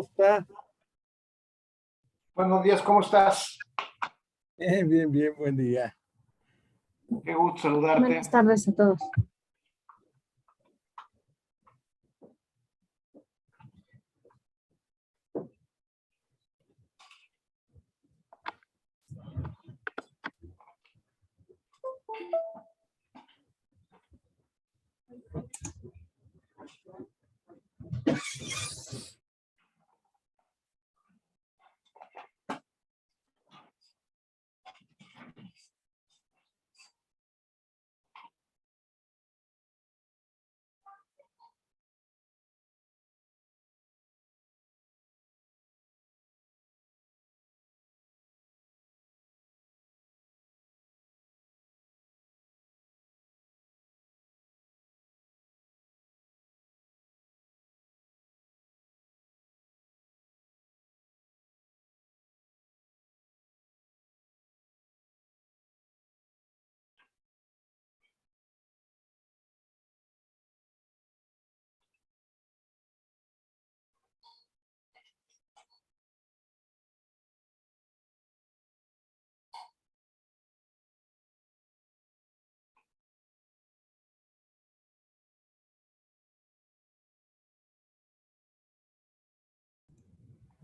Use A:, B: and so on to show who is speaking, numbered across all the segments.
A: ¿cómo está?
B: Buenos días, ¿cómo estás?
A: Bien, buen día.
B: Qué gusto saludarte.
C: Buenas tardes a todos.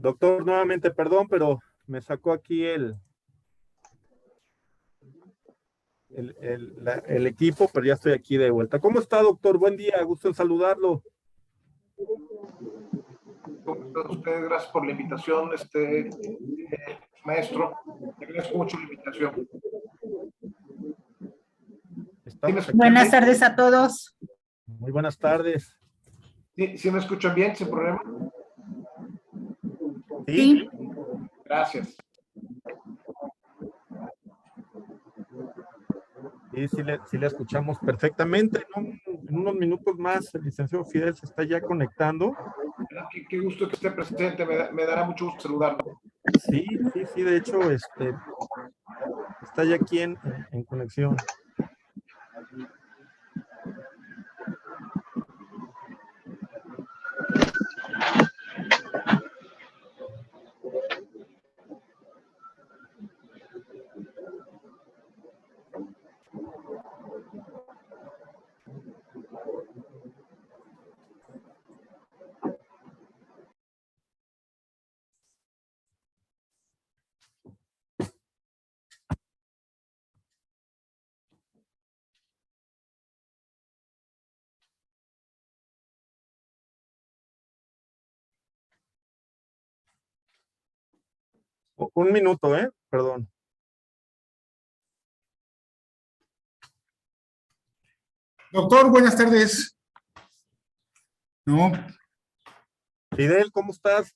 A: Doctor, nuevamente, perdón, pero me sacó aquí el equipo, pero ya estoy aquí de vuelta. ¿Cómo está, doctor? Buen día, gusto en saludarlo.
B: ¿Cómo están ustedes? Gracias por la invitación, maestro. Te agradezco mucho la invitación.
A: Estamos aquí.
C: Buenas tardes a todos.
A: Muy buenas tardes.
B: ¿Sí me escuchan bien, sin problema?
C: Sí.
B: Gracias.
A: Sí le escuchamos perfectamente. En unos minutos más, el licenciado Fidel se está ya conectando.
B: Qué gusto que esté presente, me dará mucho gusto saludarlo.
A: Sí, de hecho, está ya aquí en conexión. Un minuto, perdón.
D: Doctor, buenas tardes. No,
A: Fidel, ¿cómo estás?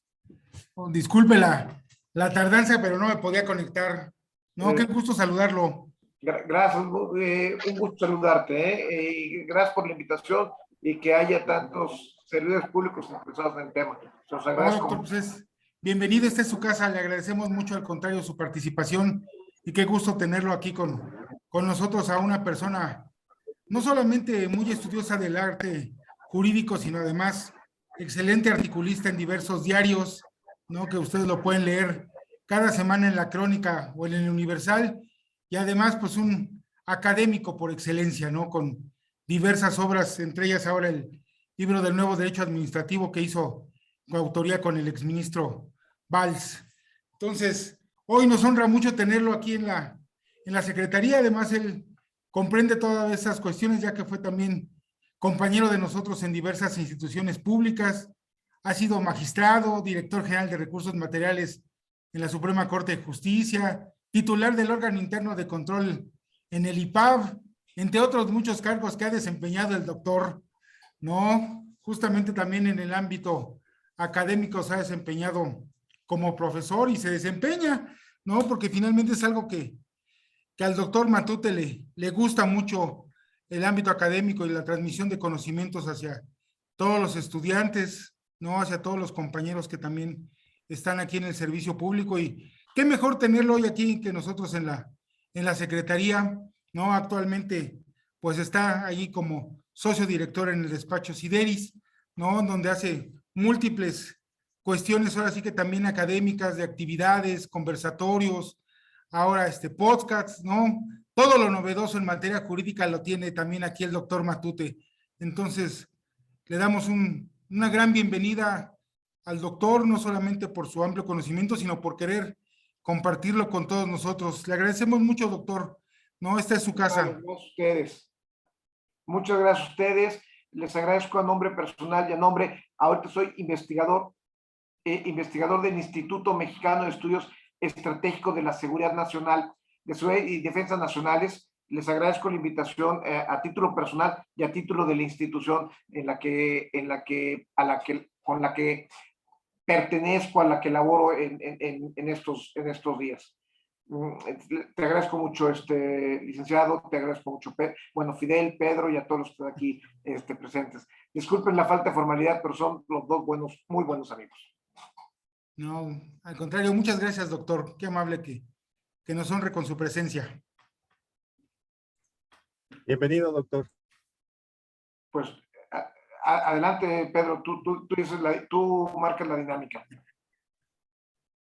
D: disculpe la tardanza, pero no me podía conectar. No, qué gusto saludarlo.
B: Gracias, un gusto saludarte, y gracias por la invitación y que haya tantos servidores públicos interesados en el tema. Se los
D: No,
B: agradezco.
D: doctor, pues bienvenido, esta es su casa, le agradecemos mucho, al contrario, su participación y qué gusto tenerlo aquí con nosotros, a una persona no solamente muy estudiosa del arte jurídico, sino además excelente articulista en diversos diarios, ¿no? Que ustedes lo pueden leer cada semana en La Crónica o en el Universal, y además pues un académico por excelencia, ¿no? Con diversas obras, entre ellas ahora el libro del nuevo derecho administrativo que hizo coautoría con el exministro Valls. Entonces, hoy nos honra mucho tenerlo aquí en la Secretaría. Además, él comprende todas esas cuestiones, ya que fue también compañero de nosotros en diversas instituciones públicas, ha sido magistrado, director general de recursos materiales en la Suprema Corte de Justicia, titular del órgano interno de control en el IPAB, entre otros muchos cargos que ha desempeñado el doctor, ¿no? Justamente también en el ámbito académico se ha desempeñado como profesor y se desempeña, ¿no? Porque finalmente es algo que al doctor Matute le gusta mucho el ámbito académico y la transmisión de conocimientos hacia todos los estudiantes, ¿no? Hacia todos los compañeros que también están aquí en el servicio público, y qué mejor tenerlo hoy aquí que nosotros en la Secretaría, ¿no? Actualmente, pues está allí como socio director en el despacho Sideris, ¿no? Donde hace múltiples cuestiones ahora sí que también académicas, de actividades, conversatorios, ahora podcasts, ¿no? Todo lo novedoso en materia jurídica lo tiene también aquí el doctor Matute. Entonces, le damos una gran bienvenida al doctor, no solamente por su amplio conocimiento, sino por querer compartirlo con todos nosotros. Le agradecemos mucho, doctor. No, esta es su casa.
B: Gracias a ustedes. Muchas gracias a ustedes. Les agradezco a nombre personal y a nombre, ahorita soy investigador del Instituto Mexicano de Estudios Estratégicos de la Seguridad Nacional, de Seguridad y Defensa Nacionales. Les agradezco la invitación a título personal y a título de la institución con la que pertenezco, a la que laboro en estos días. Te agradezco mucho, licenciado, te agradezco mucho, Fidel, Pedro y a todos los que están aquí presentes. Disculpen la falta de formalidad, pero son los dos muy buenos amigos.
D: No, al contrario, muchas gracias, doctor. Qué amable que nos honre con su presencia.
A: Bienvenido, doctor.
B: Pues adelante, Pedro, tú marcas la dinámica.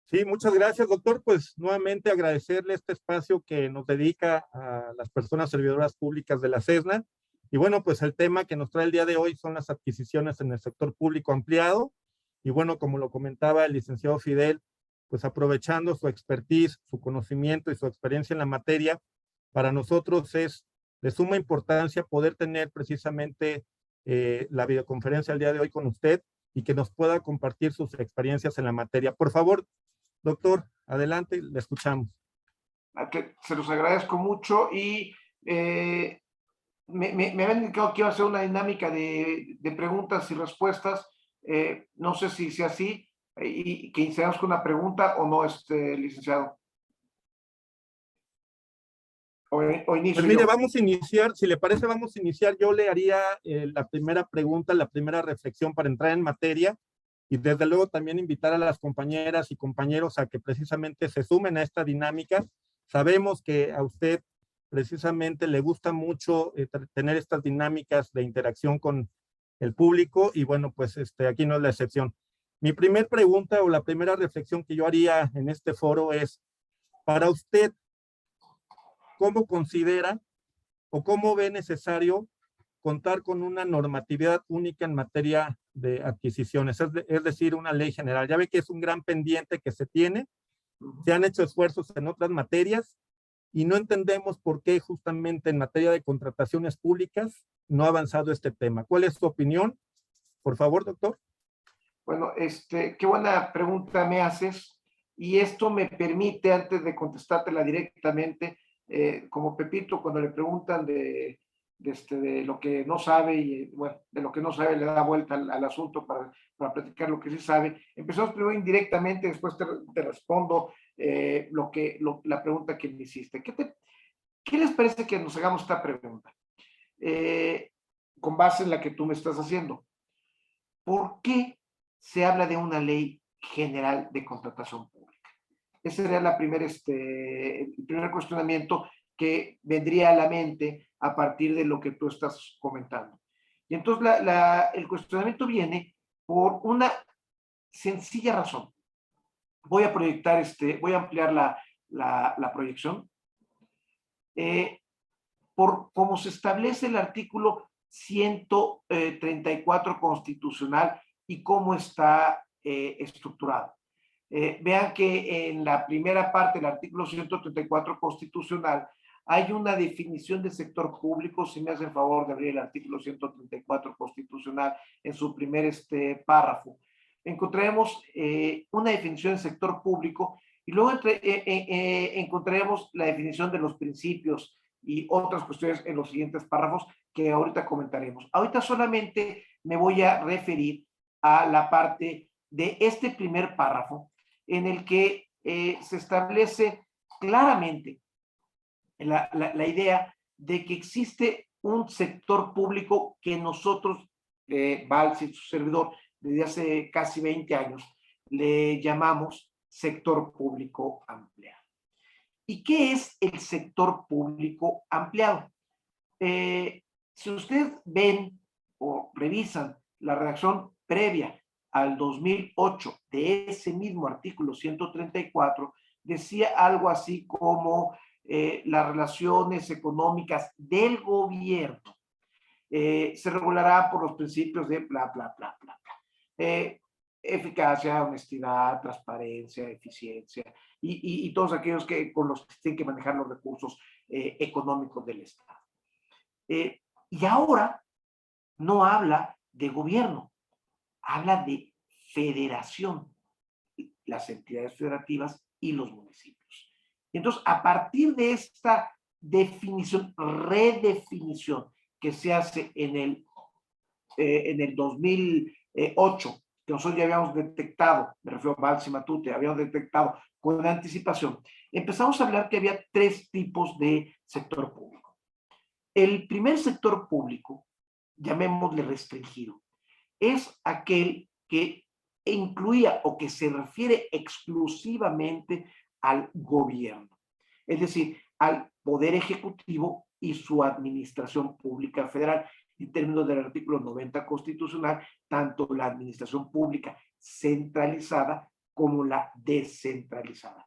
A: Sí, muchas gracias, doctor. Pues nuevamente agradecerle este espacio que nos dedica a las personas servidoras públicas de la SESNA. Y bueno, pues el tema que nos trae el día de hoy son las adquisiciones en el sector público ampliado. Y bueno, como lo comentaba el licenciado Fidel, pues aprovechando su expertise, su conocimiento y su experiencia en la materia, para nosotros es de suma importancia poder tener precisamente la videoconferencia el día de hoy con usted y que nos pueda compartir sus experiencias en la materia. Por favor, doctor, adelante, le escuchamos.
B: Se los agradezco mucho y me habían indicado que iba a ser una dinámica de preguntas y respuestas. No sé si sea así y que iniciamos con una pregunta o no, licenciado. O inicio
A: pues mire,
B: yo.
A: vamos a iniciar, si le parece, vamos a iniciar. Yo le haría la primera pregunta, la primera reflexión para entrar en materia y desde luego también invitar a las compañeras y compañeros a que precisamente se sumen a esta dinámica. Sabemos que a usted precisamente le gusta mucho tener estas dinámicas de interacción con el público y bueno, pues aquí no es la excepción. Mi primer pregunta o la primera reflexión que yo haría en este foro es, para usted, ¿cómo considera o cómo ve necesario contar con una normatividad única en materia de adquisiciones, es decir, una ley general? Ya ve que es un gran pendiente que se tiene, se han hecho esfuerzos en otras materias y no entendemos por qué justamente en materia de contrataciones públicas no ha avanzado este tema. ¿Cuál es su opinión? Por favor, doctor.
B: Bueno, qué buena pregunta me haces y esto me permite, antes de contestártela directamente, como Pepito, cuando le preguntan de lo que no sabe y bueno, de lo que no sabe le da vuelta al asunto para platicar lo que sí sabe. Empezamos primero indirectamente, después te respondo la pregunta que me hiciste. ¿Qué les parece que nos hagamos esta pregunta? Con base en la que tú me estás haciendo. ¿Por qué se habla de una ley general de contratación pública? Ese sería el primer cuestionamiento que vendría a la mente a partir de lo que tú estás comentando. Y entonces el cuestionamiento viene por una sencilla razón. Voy a proyectar, voy a ampliar la proyección. Por cómo se establece el artículo 134 constitucional y cómo está estructurado. Vean que en la primera parte del artículo 134 constitucional hay una definición de sector público. Si me hacen favor de abrir el artículo 134 constitucional en su primer párrafo, encontraremos una definición de sector público y luego encontraremos la definición de los principios y otras cuestiones en los siguientes párrafos que ahorita comentaremos. Ahorita solamente me voy a referir a la parte de este primer párrafo en el que se establece claramente la idea de que existe un sector público que nosotros, Valls y su servidor, desde hace casi 20 años, le llamamos sector público ampliado. ¿Y qué es el sector público ampliado? Si ustedes ven o revisan la redacción previa al 2008 de ese mismo artículo 134 decía algo así como las relaciones económicas del gobierno se regulará por los principios de bla, bla, bla, bla. Eficacia, honestidad, transparencia, eficiencia y todos aquellos con los que tienen que manejar los recursos económicos del Estado. Y ahora no habla de gobierno, habla de federación, las entidades federativas y los municipios. Y entonces, a partir de esta definición, redefinición que se hace en el 2008, que nosotros ya habíamos detectado, me refiero a Valls y Matute, habíamos detectado con anticipación, empezamos a hablar que había 3 tipos de sector público. El primer sector público, llamémosle restringido, es aquel que incluía o que se refiere exclusivamente al gobierno, es decir, al Poder Ejecutivo y su administración pública federal. En términos del artículo 90 constitucional, tanto la administración pública centralizada como la descentralizada.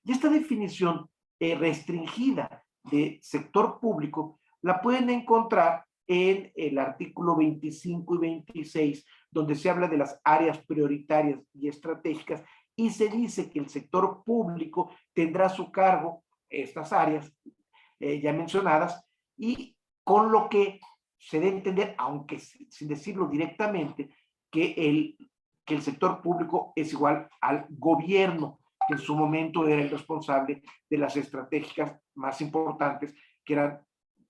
B: Y esta definición restringida de sector público la pueden encontrar en el artículo 25 y 26, donde se habla de las áreas prioritarias y estratégicas y se dice que el sector público tendrá a su cargo estas áreas ya mencionadas y con lo que se debe entender, aunque sin decirlo directamente, que el sector público es igual al gobierno, que en su momento era el responsable de las estratégicas más importantes, que eran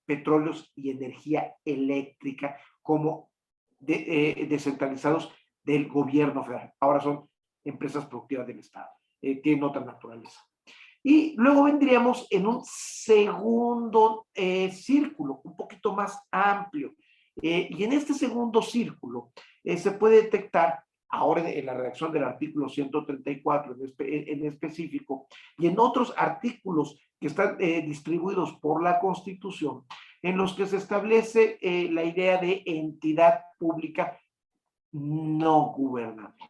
B: petróleos y energía eléctrica, como descentralizados del gobierno federal. Ahora son empresas productivas del Estado, tienen otra naturaleza. Y luego vendríamos en un segundo círculo, un poquito más amplio. Y en este segundo círculo se puede detectar, ahora en la redacción del artículo 134 en específico, y en otros artículos que están distribuidos por la Constitución, en los que se establece la idea de entidad pública no gubernamental.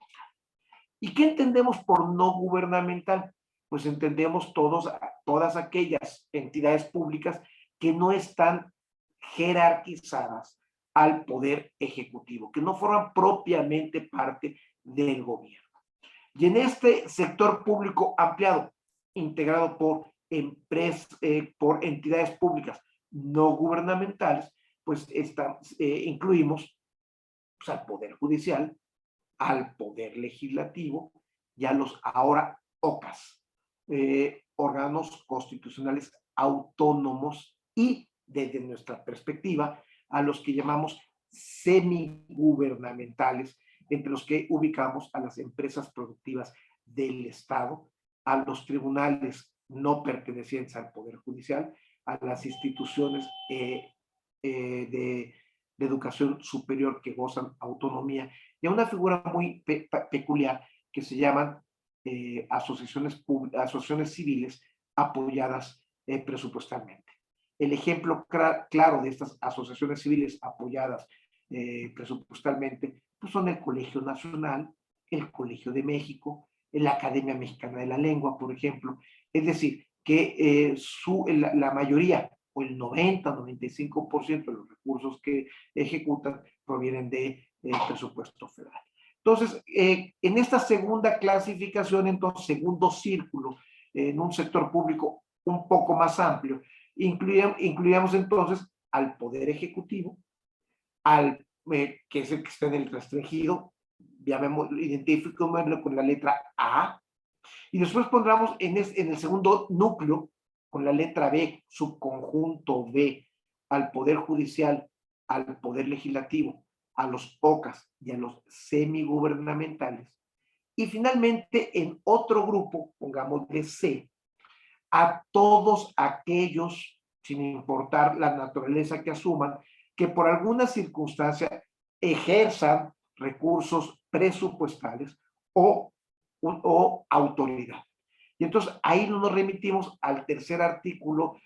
B: ¿Y qué entendemos por no gubernamental? Pues entendemos todas aquellas entidades públicas que no están jerarquizadas al poder ejecutivo, que no forman propiamente parte del gobierno. Y en este sector público ampliado, integrado por entidades públicas no gubernamentales, pues incluimos pues, al Poder Judicial, al Poder Legislativo y a los ahora OCAS, órganos constitucionales autónomos y, desde nuestra perspectiva, a los que llamamos semigubernamentales, entre los que ubicamos a las empresas productivas del Estado, a los tribunales no pertenecientes al Poder Judicial, a las instituciones de educación superior que gozan autonomía y a una figura muy peculiar que se llaman asociaciones civiles apoyadas presupuestalmente. El ejemplo claro de estas asociaciones civiles apoyadas presupuestalmente pues son el Colegio Nacional, el Colegio de México, la Academia Mexicana de la Lengua, por ejemplo. Es decir, que la mayoría o el 90-95% de los recursos que ejecutan provienen del presupuesto federal. Entonces, en esta segunda clasificación, entonces, segundo círculo, en un sector público un poco más amplio, incluíamos entonces al Poder Ejecutivo, que es el que está en el restringido, identificémoslo con la letra A, y después pondremos en el segundo núcleo, con la letra B, subconjunto B, al Poder Judicial, al Poder Legislativo, a los OCAS y a los semigubernamentales. Y finalmente, en otro grupo, pongámosle C, a todos aquellos, sin importar la naturaleza que asuman, que por alguna circunstancia ejerzan recursos presupuestales o autoridad. Y entonces ahí nos remitimos al tercer artículo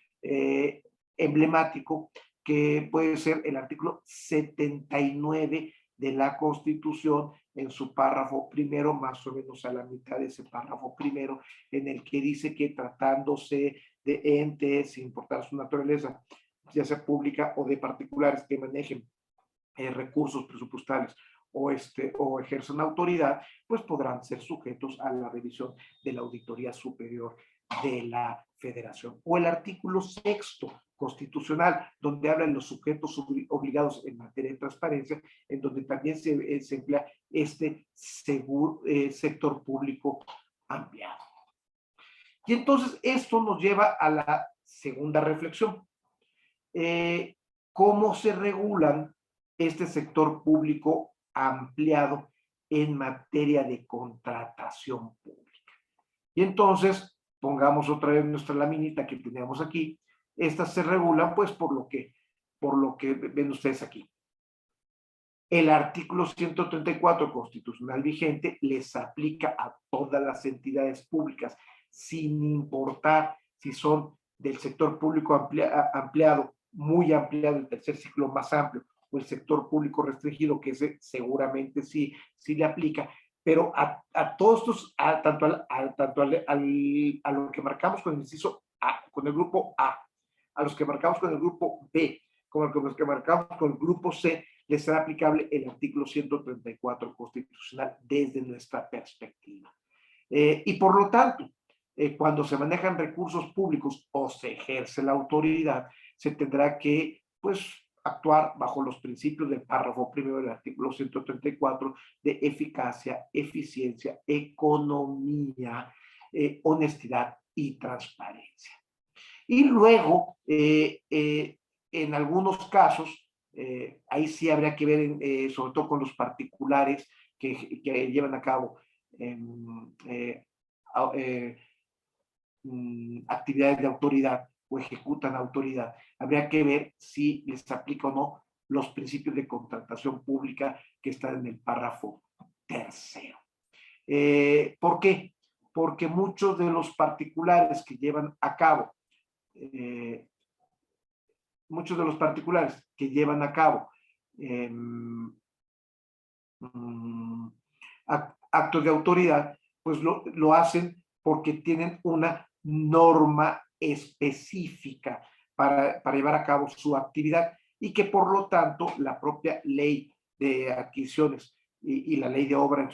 B: emblemático, que puede ser el artículo 79 de la Constitución en su párrafo primero, más o menos a la mitad de ese párrafo primero, en el que dice que tratándose de entes, sin importar su naturaleza, ya sea pública o de particulares que manejen recursos presupuestales o ejercen autoridad, pues podrán ser sujetos a la revisión de la Auditoría Superior de la Federación. O el artículo 6º constitucional, donde hablan los sujetos obligados en materia de transparencia, en donde también se emplea este sector público ampliado. Y entonces esto nos lleva a la segunda reflexión. ¿Cómo se regulan este sector público ampliado en materia de contratación pública? Y entonces, pongamos otra vez nuestra laminita que teníamos aquí. Estas se regulan, pues, por lo que ven ustedes aquí. El artículo 134 constitucional vigente les aplica a todas las entidades públicas, sin importar si son del sector público ampliado, muy ampliado, el tercer ciclo más amplio, o el sector público restringido, que ese seguramente sí le aplica, pero a todos estos, tanto a lo que marcamos con el inciso A, con el grupo A, a los que marcamos con el grupo B, como a los que marcamos con el grupo C, les será aplicable el artículo 134 constitucional desde nuestra perspectiva. Y por lo tanto, cuando se manejan recursos públicos o se ejerce la autoridad, se tendrá que, pues, actuar bajo los principios del párrafo primero del artículo 134 de eficacia, eficiencia, economía, honestidad y transparencia. Y luego, en algunos casos, ahí sí habría que ver, sobre todo con los particulares que llevan a cabo actividades de autoridad o ejecutan autoridad, habría que ver si les aplica o no los principios de contratación pública que están en el párrafo tercero. ¿Por qué? Porque muchos de los particulares que llevan a cabo actos de autoridad, pues lo hacen porque tienen una norma específica para llevar a cabo su actividad y que por lo tanto la propia ley de adquisiciones y la ley de obra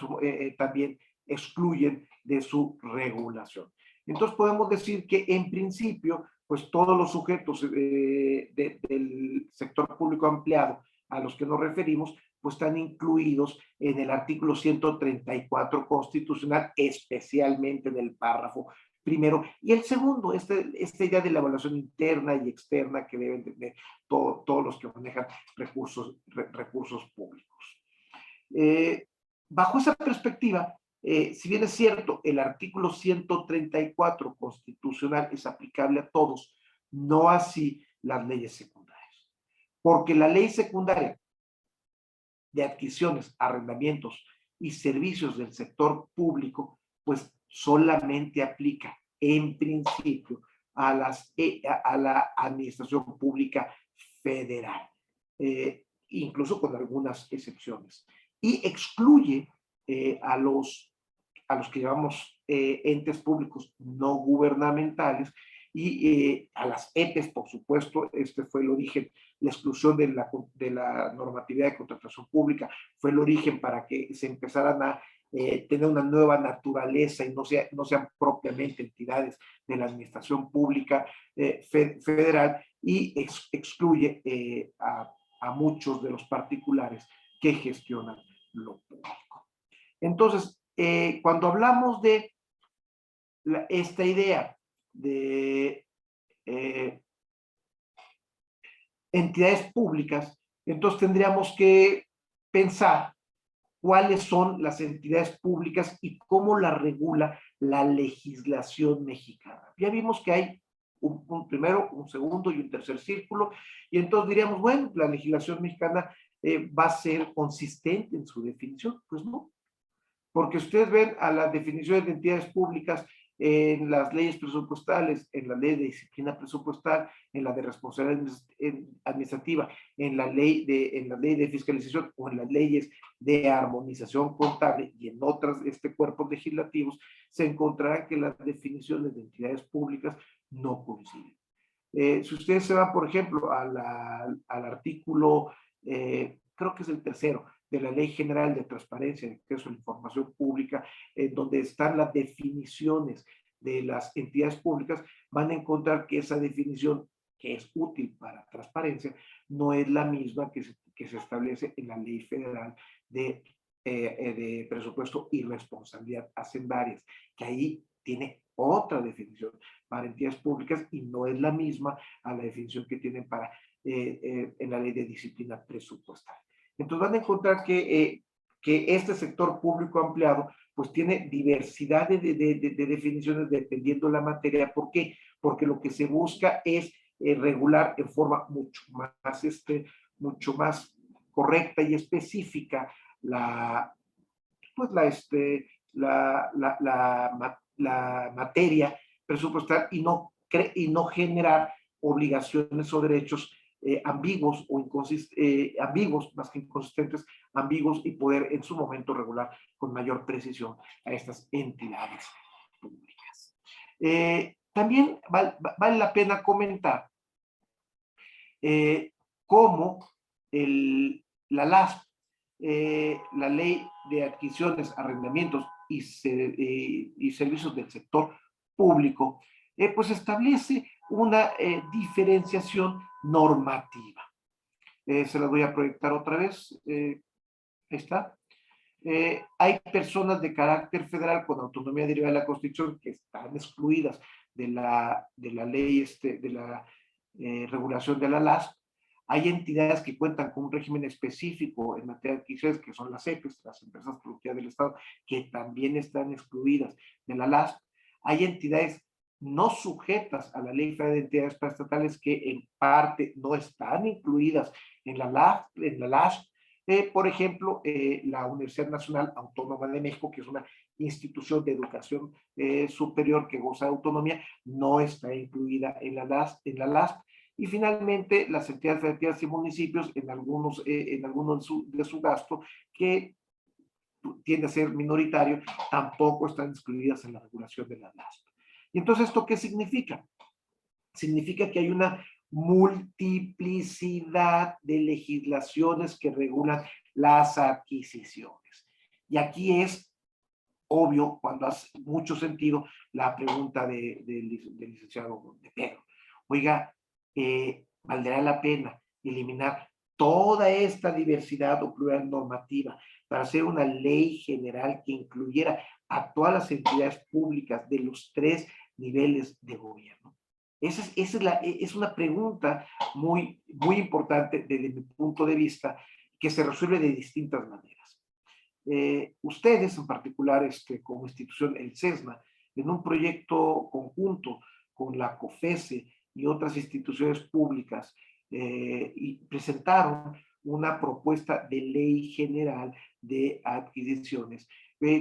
B: también excluyen de su regulación. Entonces podemos decir que en principio, pues todos los sujetos del sector público ampliado a los que nos referimos, pues están incluidos en el artículo 134 constitucional, especialmente en el párrafo primero. Y el segundo, esta idea de la evaluación interna y externa que deben tener todos los que manejan recursos públicos. Bajo esa perspectiva, si bien es cierto, el artículo 134 constitucional es aplicable a todos, no así las leyes secundarias. Porque la ley secundaria de adquisiciones, arrendamientos y servicios del sector público, pues solamente aplica en principio a la administración pública federal, incluso con algunas excepciones. Y excluye a los que llamamos entes públicos no gubernamentales y a las EPEs, por supuesto. Este fue el origen, la exclusión de la normatividad de contratación pública fue el origen para que se empezaran a tener una nueva naturaleza y no sean propiamente entidades de la administración pública federal, y excluye a muchos de los particulares que gestionan lo público. Entonces, cuando hablamos de esta idea de entidades públicas, entonces tendríamos que pensar cuáles son las entidades públicas y cómo las regula la legislación mexicana. Ya vimos que hay un primero, un segundo y un tercer círculo, y entonces diríamos, bueno, la legislación mexicana va a ser consistente en su definición. Pues no, porque ustedes ven a las definiciones de entidades públicas en las leyes presupuestales, en la ley de disciplina presupuestal, en la de responsabilidad administrativa, en la ley de fiscalización o en las leyes de armonización contable y en otros cuerpos legislativos, se encontrará que las definiciones de entidades públicas no coinciden. Si ustedes se van, por ejemplo, al artículo, creo que es el tercero, de la Ley General de Transparencia y Acceso a la Información Pública, donde están las definiciones de las entidades públicas, van a encontrar que esa definición, que es útil para transparencia, no es la misma que se establece en la Ley Federal de Presupuesto y Responsabilidad Hacendarias, que ahí tiene otra definición para entidades públicas y no es la misma a la definición que tienen para en la Ley de Disciplina Presupuestal. Entonces van a encontrar que este sector público ampliado pues tiene diversidad de definiciones dependiendo de la materia. ¿Por qué? Porque lo que se busca es regular en forma mucho más correcta y específica la materia presupuestal y no generar obligaciones o derechos ambiguos ambiguos, más que inconsistentes, ambiguos, y poder en su momento regular con mayor precisión a estas entidades públicas. También vale la pena comentar cómo la LASP, la Ley de Adquisiciones, Arrendamientos y Servicios del Sector Público, pues establece una diferenciación normativa. Se la voy a proyectar otra vez. Ahí está. Hay personas de carácter federal con autonomía derivada de la Constitución que están excluidas de la ley, de la regulación de la LASP. Hay entidades que cuentan con un régimen específico en materia de adquisiciones, que son las EPES, las empresas productivas del Estado, que también están excluidas de la LASP. Hay entidades no sujetas a la Ley Federal de Entidades Paraestatales que en parte no están incluidas en la LASP. Por ejemplo, la Universidad Nacional Autónoma de México, que es una institución de educación superior que goza de autonomía, no está incluida en la LASP. Y finalmente, las entidades federativas y municipios, en algunos de su gasto, que tiende a ser minoritario, tampoco están excluidas en la regulación de la LASP. Y entonces, ¿esto qué significa? Significa que hay una multiplicidad de legislaciones que regulan las adquisiciones. Y aquí es obvio, cuando hace mucho sentido, la pregunta del licenciado de Pedro. Oiga, ¿valdrá la pena eliminar toda esta diversidad o pluralidad normativa para hacer una ley general que incluyera a todas las entidades públicas de los 3 niveles de gobierno? Esa es una pregunta muy, muy importante desde mi punto de vista, que se resuelve de distintas maneras. Ustedes, en particular, como institución, el CESNA, en un proyecto conjunto con la COFESE y otras instituciones públicas, y presentaron una propuesta de ley general de adquisiciones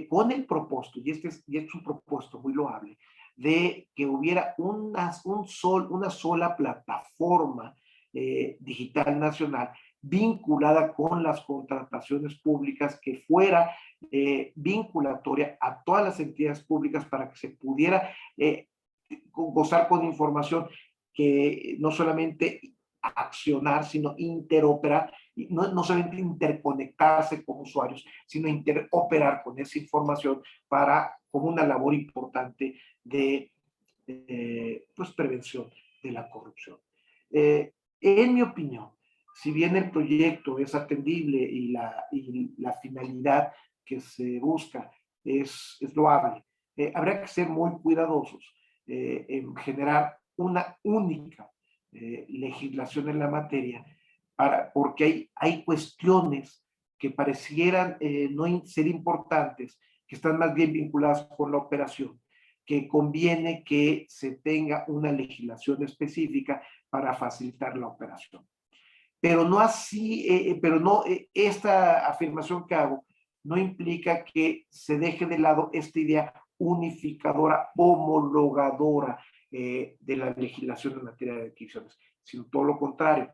B: con el propósito, y este es un propósito muy loable, de que hubiera una sola plataforma digital nacional vinculada con las contrataciones públicas, que fuera vinculatoria a todas las entidades públicas para que se pudiera gozar con información que no solamente accionar, sino interoperar, no solamente interconectarse con usuarios, sino interoperar con esa información como una labor importante de pues prevención de la corrupción. En mi opinión, si bien el proyecto es atendible y la finalidad que se busca es loable, habrá que ser muy cuidadosos en generar una única legislación en la materia, porque hay cuestiones que parecieran no ser importantes, que están más bien vinculadas con la operación, que conviene que se tenga una legislación específica para facilitar la operación. Pero no así, esta afirmación que hago no implica que se deje de lado esta idea unificadora, homologadora de la legislación en materia de adquisiciones, sino todo lo contrario.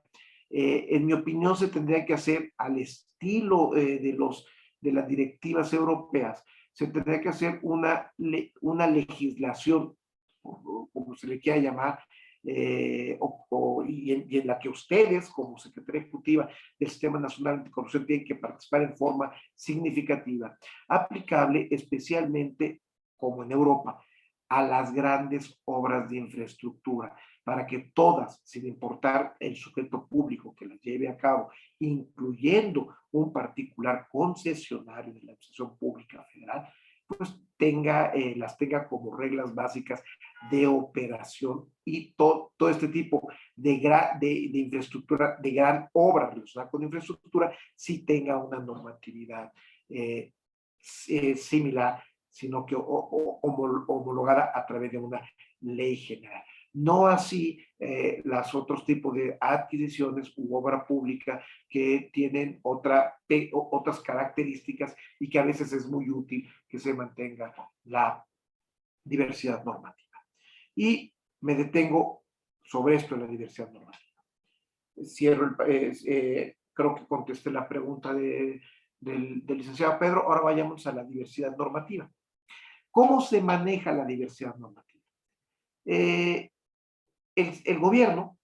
B: En mi opinión, se tendría que hacer al estilo de las directivas europeas. Se tendría que hacer una legislación, como se le quiera llamar, y en la que ustedes, como Secretaría Ejecutiva del Sistema Nacional Anticorrupción, tienen que participar en forma significativa, aplicable especialmente, como en Europa, a las grandes obras de infraestructura, para que todas, sin importar el sujeto público que las lleve a cabo, incluyendo un particular concesionario de la administración pública federal, pues las tenga como reglas básicas de operación, y todo este tipo de infraestructura, de gran obra relacionada con infraestructura, sí tenga una normatividad similar, sino que homologada a través de una ley general. No así los otros tipos de adquisiciones u obra pública que tienen otras características, y que a veces es muy útil que se mantenga la diversidad normativa. Y me detengo sobre esto, la diversidad normativa. Cierro, creo que contesté la pregunta del licenciado Pedro. Ahora vayamos a la diversidad normativa. ¿Cómo se maneja la diversidad normativa? El gobierno,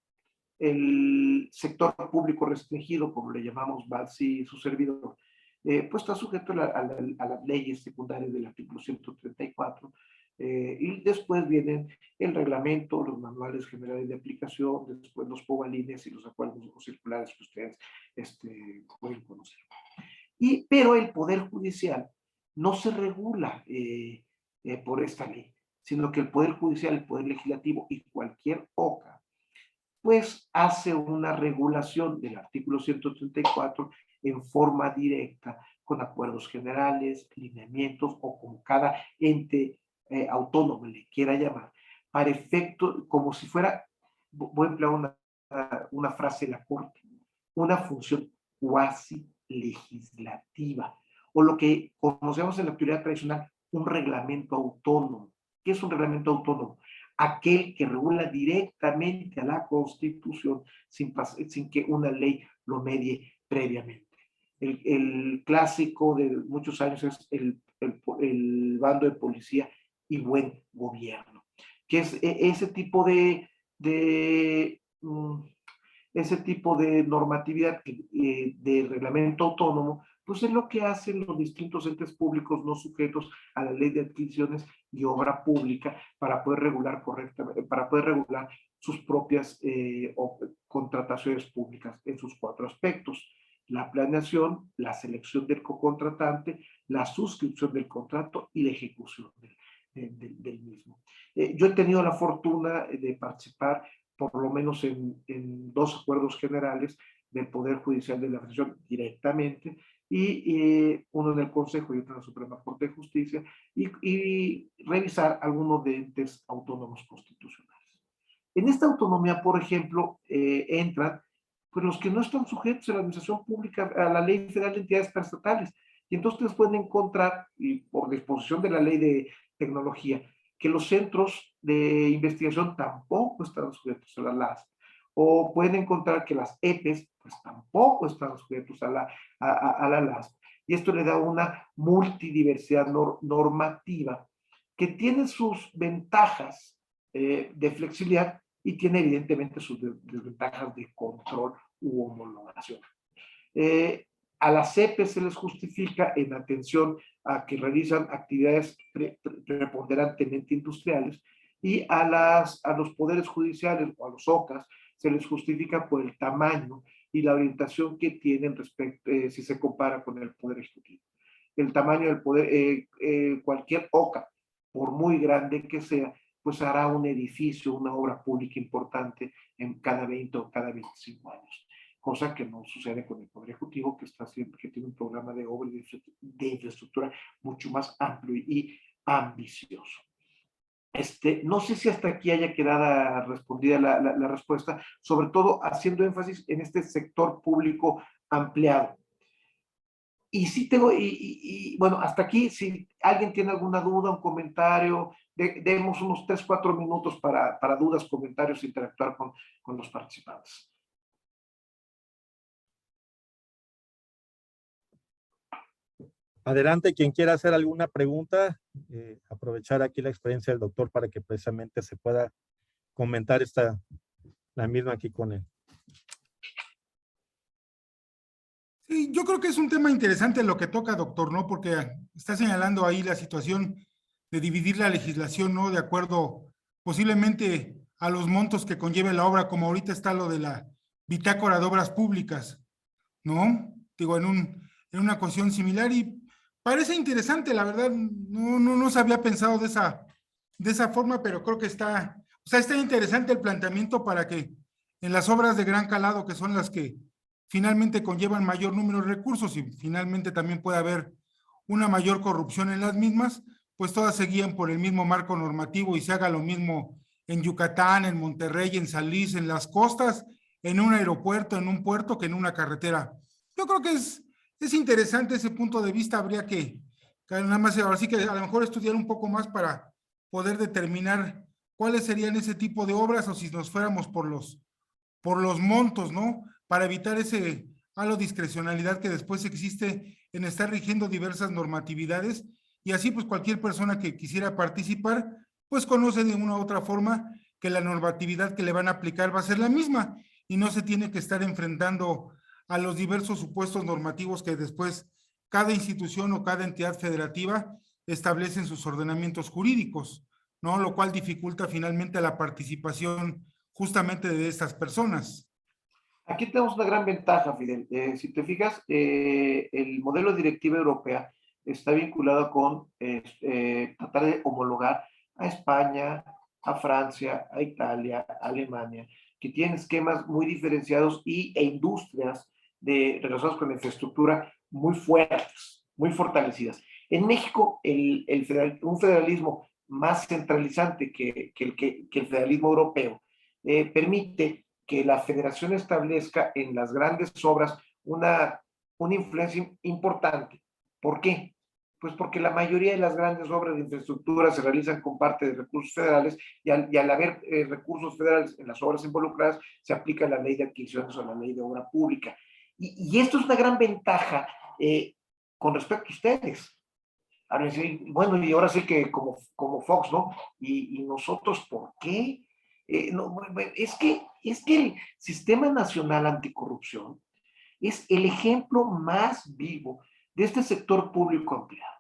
B: el sector público restringido, como le llamamos Balsi y su servidor, pues está sujeto a las leyes secundarias del artículo 134, y después vienen el reglamento, los manuales generales de aplicación, después los POVALINES y los acuerdos circulares que ustedes pueden conocer. Pero el Poder Judicial no se regula por esta ley, sino que el Poder Judicial, el Poder Legislativo y cualquier OCA, pues hace una regulación del artículo 134 en forma directa, con acuerdos generales, lineamientos, o como cada ente autónomo le quiera llamar, para efecto, como si fuera, voy a emplear una frase de la Corte, una función cuasi legislativa, o lo que conocemos en la teoría tradicional, un reglamento autónomo. ¿Qué es un reglamento autónomo? Aquel que regula directamente a la Constitución sin que una ley lo medie previamente. El clásico de muchos años es el bando de policía y buen gobierno, que es ese tipo de normatividad de reglamento autónomo, pues es lo que hacen los distintos entes públicos no sujetos a la ley de adquisiciones y obra pública, para poder regular correctamente, para poder regular sus propias contrataciones públicas en sus 4 aspectos: la planeación, la selección del cocontratante, la suscripción del contrato y la ejecución del mismo. Yo he tenido la fortuna de participar por lo menos en 2 acuerdos generales del Poder Judicial de la Federación directamente, y uno en el Consejo y otro en la Suprema Corte de Justicia, y revisar algunos de entes autónomos constitucionales. En esta autonomía, por ejemplo, entran pues los que no están sujetos a la administración pública, a la Ley Federal de Entidades Paraestatales, y entonces ustedes pueden encontrar, y por disposición de la Ley de Tecnología, que los centros de investigación tampoco están sujetos a la LAS, o pueden encontrar que las EPEs pues tampoco están sujetos a la LAS, y esto le da una multidiversidad normativa que tiene sus ventajas de flexibilidad, y tiene evidentemente sus desventajas de control u homologación. A las EPEs se les justifica en atención a que realizan actividades preponderantemente industriales, y a los poderes judiciales o a los OCAS se les justifica por el tamaño y la orientación que tienen respecto, si se compara con el Poder Ejecutivo. El tamaño del poder, cualquier OCA, por muy grande que sea, pues hará un edificio, una obra pública importante en cada 20 o cada 25 años. Cosa que no sucede con el Poder Ejecutivo, que tiene un programa de obra de infraestructura mucho más amplio y ambicioso. No sé si hasta aquí haya quedado respondida la respuesta, sobre todo haciendo énfasis en este sector público ampliado. Y sí tengo, bueno, hasta aquí, si alguien tiene alguna duda, un comentario, demos unos 3, 4 minutos para dudas, comentarios, interactuar con los participantes.
A: Adelante, quien quiera hacer alguna pregunta, aprovechar aquí la experiencia del doctor para que precisamente se pueda comentar la misma aquí con él.
D: Sí, yo creo que es un tema interesante lo que toca, doctor, ¿no? Porque está señalando ahí la situación de dividir la legislación, ¿no? De acuerdo posiblemente a los montos que conlleve la obra, como ahorita está lo de la bitácora de obras públicas, ¿no? Digo, en una cuestión similar y parece interesante, la verdad, no se había pensado de esa forma, pero creo que está interesante el planteamiento para que en las obras de gran calado, que son las que finalmente conllevan mayor número de recursos y finalmente también puede haber una mayor corrupción en las mismas, pues todas se guían por el mismo marco normativo y se haga lo mismo en Yucatán, en Monterrey, en San Luis, en las costas, en un aeropuerto, en un puerto, que en una carretera. Yo creo que es interesante ese punto de vista, habría que nada más, ahora sí que a lo mejor estudiar un poco más para poder determinar cuáles serían ese tipo de obras o si nos fuéramos por los montos, ¿no? Para evitar ese halo discrecionalidad que después existe en estar rigiendo diversas normatividades y así pues cualquier persona que quisiera participar pues conoce de una u otra forma que la normatividad que le van a aplicar va a ser la misma y no se tiene que estar enfrentando a los diversos supuestos normativos que después cada institución o cada entidad federativa establece en sus ordenamientos jurídicos, ¿no? Lo cual dificulta finalmente la participación justamente de estas personas.
B: Aquí tenemos una gran ventaja, Fidel. Si te fijas, el modelo de directiva europea está vinculado con tratar de homologar a España, a Francia, a Italia, a Alemania, que tienen esquemas muy diferenciados e industrias relacionadas con la infraestructura muy fuertes, muy fortalecidas. En México, un federalismo más centralizante que el federalismo europeo permite que la federación establezca en las grandes obras una influencia importante. ¿Por qué? Pues porque la mayoría de las grandes obras de infraestructura se realizan con parte de recursos federales y al haber recursos federales en las obras involucradas, se aplica la ley de adquisiciones o la ley de obra pública. Y esto es una gran ventaja con respecto a ustedes. Ahora sí, bueno, y ahora sí que como Fox, ¿no? Y nosotros, ¿por qué? No, es que el Sistema Nacional Anticorrupción es el ejemplo más vivo de este sector público ampliado.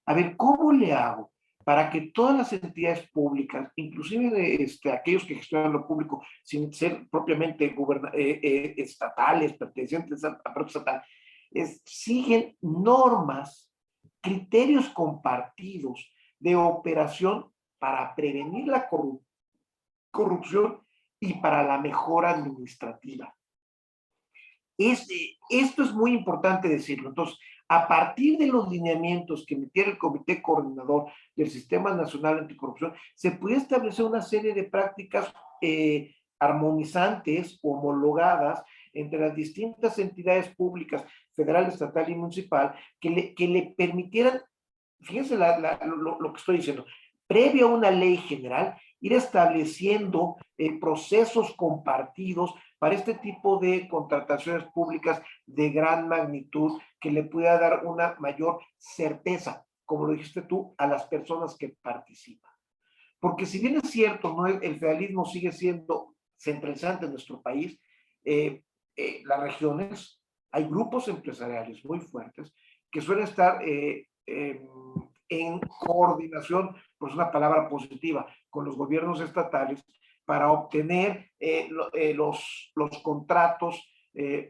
B: A ver, ¿cómo le hago para que todas las entidades públicas, inclusive aquellos que gestionan lo público sin ser propiamente estatales, pertenecientes a la propia estatal, siguen normas, criterios compartidos de operación para prevenir la corrupción y para la mejora administrativa? Esto es muy importante decirlo. Entonces, a partir de los lineamientos que emitiera el Comité Coordinador del Sistema Nacional Anticorrupción, se puede establecer una serie de prácticas armonizantes, homologadas entre las distintas entidades públicas, federal, estatal y municipal, que le permitieran, fíjense lo que estoy diciendo, previo a una ley general, ir estableciendo procesos compartidos para este tipo de contrataciones públicas de gran magnitud que le pueda dar una mayor certeza, como lo dijiste tú, a las personas que participan. Porque si bien es cierto, ¿no? El federalismo sigue siendo centralizante en nuestro país, las regiones, hay grupos empresariales muy fuertes que suelen estar en coordinación, pues una palabra positiva, con los gobiernos estatales para obtener los contratos de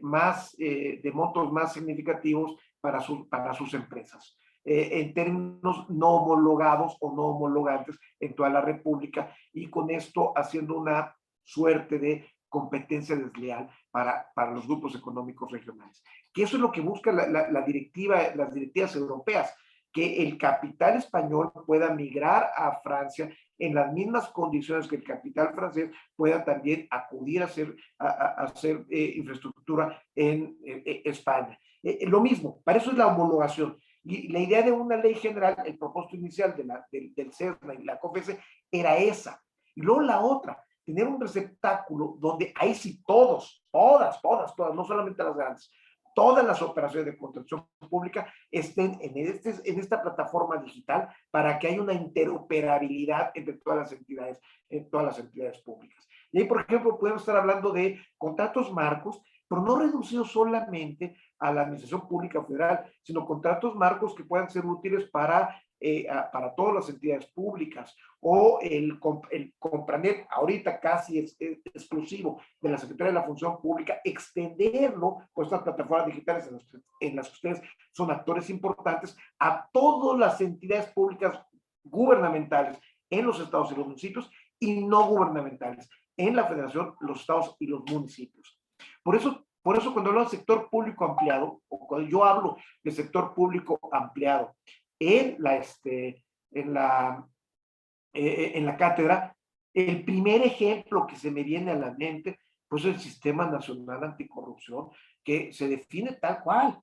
B: montos más significativos para sus empresas. En términos no homologados o no homologantes en toda la República, y con esto haciendo una suerte de competencia desleal para los grupos económicos regionales. Que eso es lo que busca las directivas europeas, que el capital español pueda migrar a Francia en las mismas condiciones que el capital francés pueda también acudir a hacer infraestructura en España. Lo mismo, para eso es la homologación. Y la idea de una ley general, el propósito inicial del CERNA y la COFESE era esa. Y luego la otra, tener un receptáculo donde ahí sí todas, no solamente las grandes, todas las operaciones de contratación pública estén en esta plataforma digital para que haya una interoperabilidad entre todas las entidades públicas. Y ahí, por ejemplo, podemos estar hablando de contratos marcos, pero no reducidos solamente a la administración pública federal, sino contratos marcos que puedan ser útiles para todas las entidades públicas, o el Compranet, ahorita casi es exclusivo de la Secretaría de la Función Pública, extenderlo por estas plataformas digitales en las que ustedes son actores importantes a todas las entidades públicas gubernamentales en los estados y los municipios, y no gubernamentales en la federación, los estados y los municipios. Por eso cuando hablo del sector público ampliado, o cuando yo hablo de sector público ampliado en la cátedra, el primer ejemplo que se me viene a la mente, pues el Sistema Nacional Anticorrupción, que se define tal cual.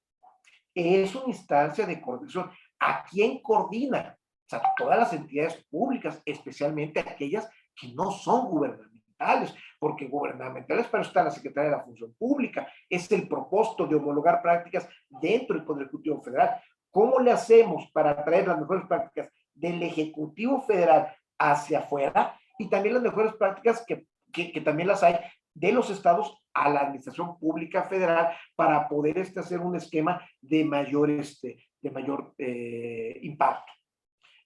B: Es una instancia de coordinación. ¿A quién coordina? O sea, todas las entidades públicas, especialmente aquellas que no son gubernamentales, porque gubernamentales para eso está la Secretaría de la Función Pública. Es el propósito de homologar prácticas dentro del Poder Ejecutivo Federal. ¿Cómo le hacemos para traer las mejores prácticas del Ejecutivo Federal hacia afuera, y también las mejores prácticas que también las hay de los estados a la administración pública federal, para poder hacer un esquema de mayor impacto?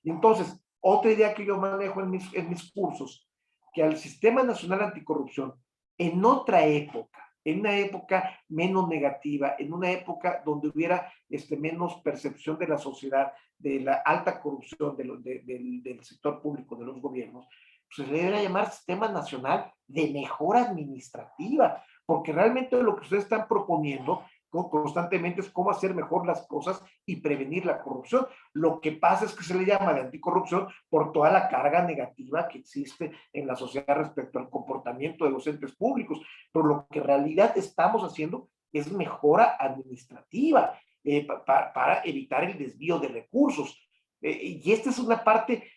B: Y entonces, otra idea que yo manejo en mis cursos, que al Sistema Nacional Anticorrupción, en otra época, en una época menos negativa, en una época donde hubiera menos percepción de la sociedad de la alta corrupción del sector público, de los gobiernos, pues se le debería llamar Sistema Nacional de Mejora Administrativa, porque realmente lo que ustedes están proponiendo constantemente es cómo hacer mejor las cosas y prevenir la corrupción. Lo que pasa es que se le llama de anticorrupción por toda la carga negativa que existe en la sociedad respecto al comportamiento de los entes públicos, pero lo que en realidad estamos haciendo es mejora administrativa para evitar el desvío de recursos. Y esta es una parte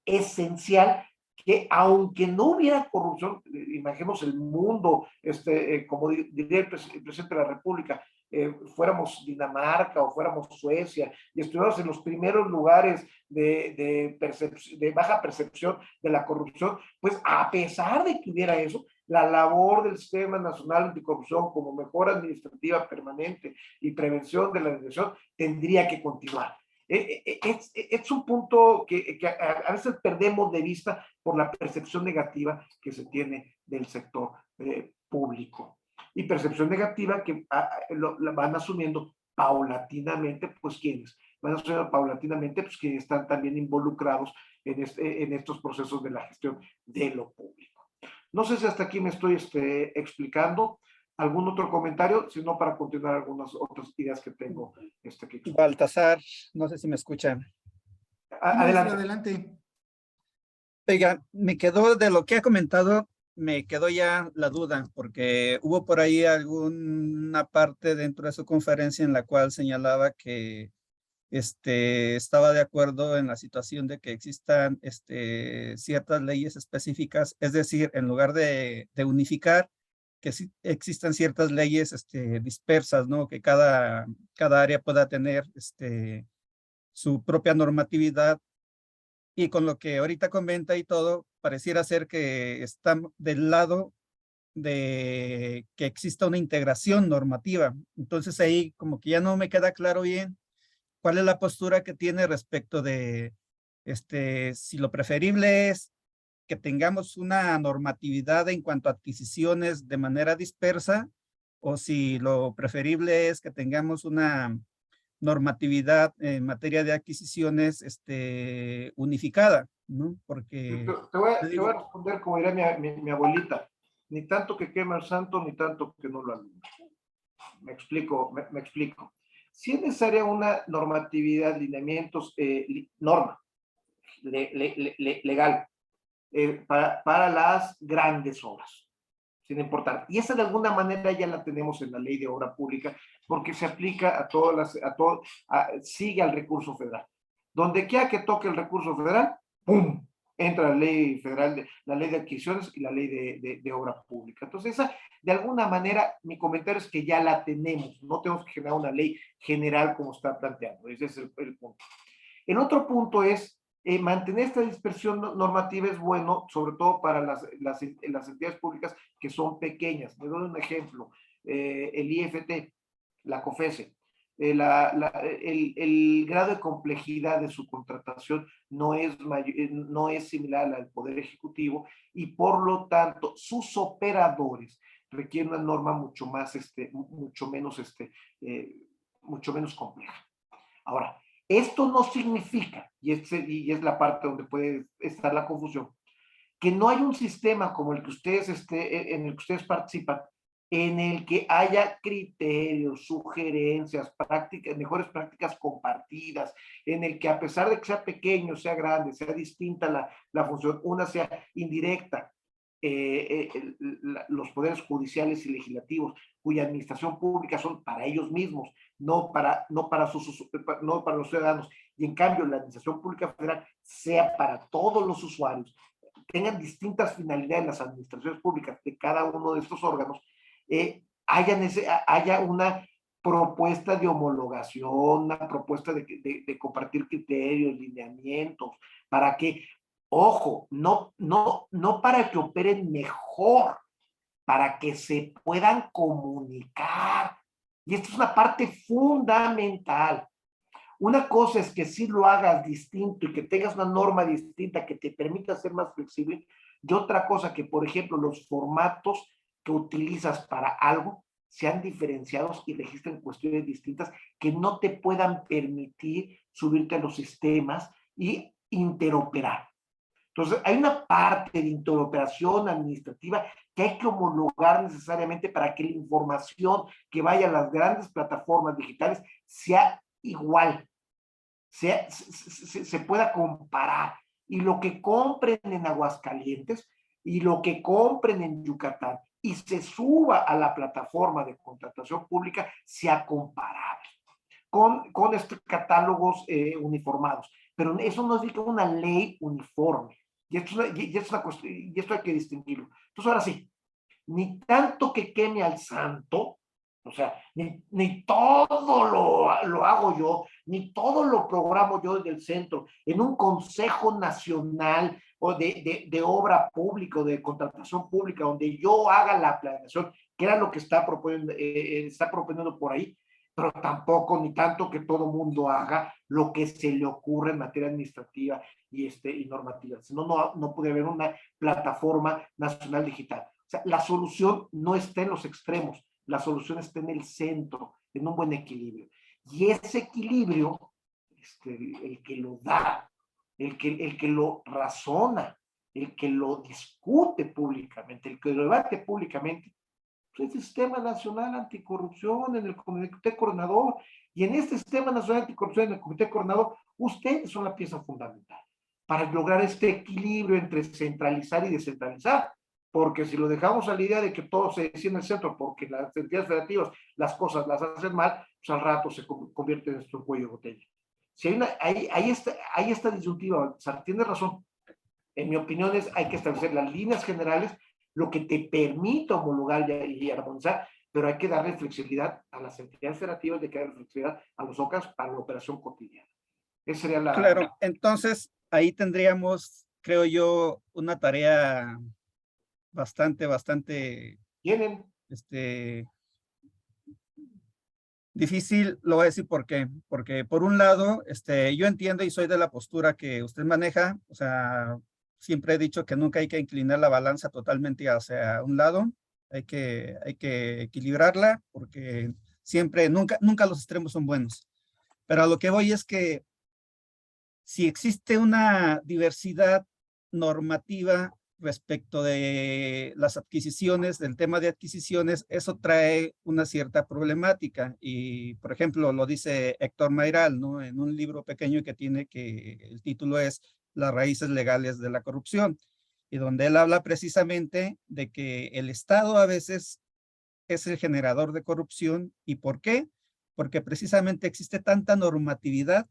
B: esencial, que aunque no hubiera corrupción, imaginemos el mundo, como diría el presidente de la República, fuéramos Dinamarca o fuéramos Suecia y estuviéramos en los primeros lugares de baja percepción de la corrupción, pues a pesar de que hubiera eso, la labor del Sistema Nacional Anticorrupción como mejora administrativa permanente y prevención de la corrupción tendría que continuar. Es un punto que a veces perdemos de vista por la percepción negativa que se tiene del sector público. Y percepción negativa que la van asumiendo paulatinamente, pues quienes van asumiendo paulatinamente, pues quienes están también involucrados en estos procesos de la gestión de lo público. No sé si hasta aquí me estoy explicando. ¿Algún otro comentario? Si no, para continuar algunas otras ideas que tengo.
E: Baltasar, no sé si me escuchan.
B: Adelante.
E: Oiga, me quedó de lo que ha comentado, me quedó ya la duda, porque hubo por ahí alguna parte dentro de su conferencia en la cual señalaba que estaba de acuerdo en la situación de que existan ciertas leyes específicas, es decir, en lugar de unificar, que sí existan ciertas leyes dispersas, ¿no? Que cada área pueda tener su propia normatividad, y con lo que ahorita comenta y todo, pareciera ser que están del lado de que exista una integración normativa. Entonces ahí como que ya no me queda claro bien cuál es la postura que tiene respecto de si lo preferible es que tengamos una normatividad en cuanto a adquisiciones de manera dispersa, o si lo preferible es que tengamos una normatividad en materia de adquisiciones unificada, ¿no? Porque...
B: Te voy a responder como diría mi abuelita: ni tanto que quema el santo, ni tanto que no lo alumbra. Me explico. Si es necesaria una normatividad, lineamientos, norma legal, para las grandes obras, sin importar. Y esa de alguna manera ya la tenemos en la ley de obra pública, porque se aplica a todas sigue al recurso federal. Donde quiera que toque el recurso federal, ¡pum!, entra la ley federal, la ley de adquisiciones y la ley de obra pública. Entonces, esa, de alguna manera, mi comentario es que ya la tenemos, no tenemos que generar una ley general como está planteando. Ese es el punto. El otro punto es, mantener esta dispersión normativa es bueno, sobre todo para las entidades públicas que son pequeñas. Le doy un ejemplo, el IFT, la COFESE. El grado de complejidad de su contratación no es similar al Poder Ejecutivo y por lo tanto sus operadores requieren una norma mucho menos compleja. Ahora, esto no significa, y es la parte donde puede estar la confusión, que no hay un sistema como el que ustedes, en el que ustedes participan, en el que haya criterios, sugerencias, mejores prácticas compartidas, en el que a pesar de que sea pequeño, sea grande, sea distinta la función, una sea indirecta, los poderes judiciales y legislativos, cuya administración pública son para ellos mismos, no para los ciudadanos, y en cambio la administración pública federal sea para todos los usuarios, tengan distintas finalidades las administraciones públicas de cada uno de estos órganos, haya una propuesta de homologación, una propuesta de compartir criterios, lineamientos, para que, ojo, no para que operen mejor, para que se puedan comunicar. Y esto es una parte fundamental. Una cosa es que sí lo hagas distinto y que tengas una norma distinta que te permita ser más flexible, y otra cosa que, por ejemplo, los formatos que utilizas para algo sean diferenciados y registren cuestiones distintas que no te puedan permitir subirte a los sistemas y interoperar. Entonces, hay una parte de interoperación administrativa que hay que homologar necesariamente para que la información que vaya a las grandes plataformas digitales sea igual, se pueda comparar. Y lo que compren en Aguascalientes y lo que compren en Yucatán y se suba a la plataforma de contratación pública sea comparable con estos catálogos uniformados. Pero eso no es una ley uniforme. Y esto hay que distinguirlo. Entonces, ahora sí, ni tanto que queme al santo, o sea, ni todo lo hago yo, ni todo lo programo yo desde el centro, en un Consejo Nacional o de obra pública o de contratación pública, donde yo haga la planeación, que era lo que está proponiendo por ahí, pero tampoco ni tanto que todo mundo haga lo que se le ocurre en materia administrativa y normativa. Si no, no puede haber una plataforma nacional digital. O sea, la solución no está en los extremos, la solución está en el centro, en un buen equilibrio. Y ese equilibrio, el que lo da, el que lo razona, el que lo discute públicamente, el que lo debate públicamente, pues es el Sistema Nacional Anticorrupción, en el Comité Coordinador, y en este Sistema Nacional Anticorrupción, en el Comité Coordinador, ustedes son la pieza fundamental para lograr este equilibrio entre centralizar y descentralizar. Porque si lo dejamos a la idea de que todo se decide en el centro, porque las entidades federativas las cosas las hacen mal, pues al rato se convierte en nuestro cuello de botella. Si hay esta disyuntiva, o sea, tienes razón. En mi opinión hay que establecer las líneas generales, lo que te permita homologar y armonizar, pero hay que darle flexibilidad a las entidades federativas, de que darle flexibilidad a los OCAS para la operación cotidiana. Esa sería la...
E: Claro, entonces ahí tendríamos, creo yo, una tarea bastante
B: ¿Tienen?
E: Difícil. Lo voy a decir por qué. Porque por un lado, yo entiendo y soy de la postura que usted maneja, o sea, siempre he dicho que nunca hay que inclinar la balanza totalmente hacia un lado, hay que equilibrarla, porque siempre, nunca los extremos son buenos. Pero a lo que voy es que si existe una diversidad normativa respecto de las adquisiciones, del tema de adquisiciones, eso trae una cierta problemática. Y, por ejemplo, lo dice Héctor Mayral, ¿no? En un libro pequeño que tiene, que el título es Las raíces legales de la corrupción. y donde él habla precisamente de que el Estado a veces es el generador de corrupción. ¿Y por qué? Porque precisamente existe tanta normatividad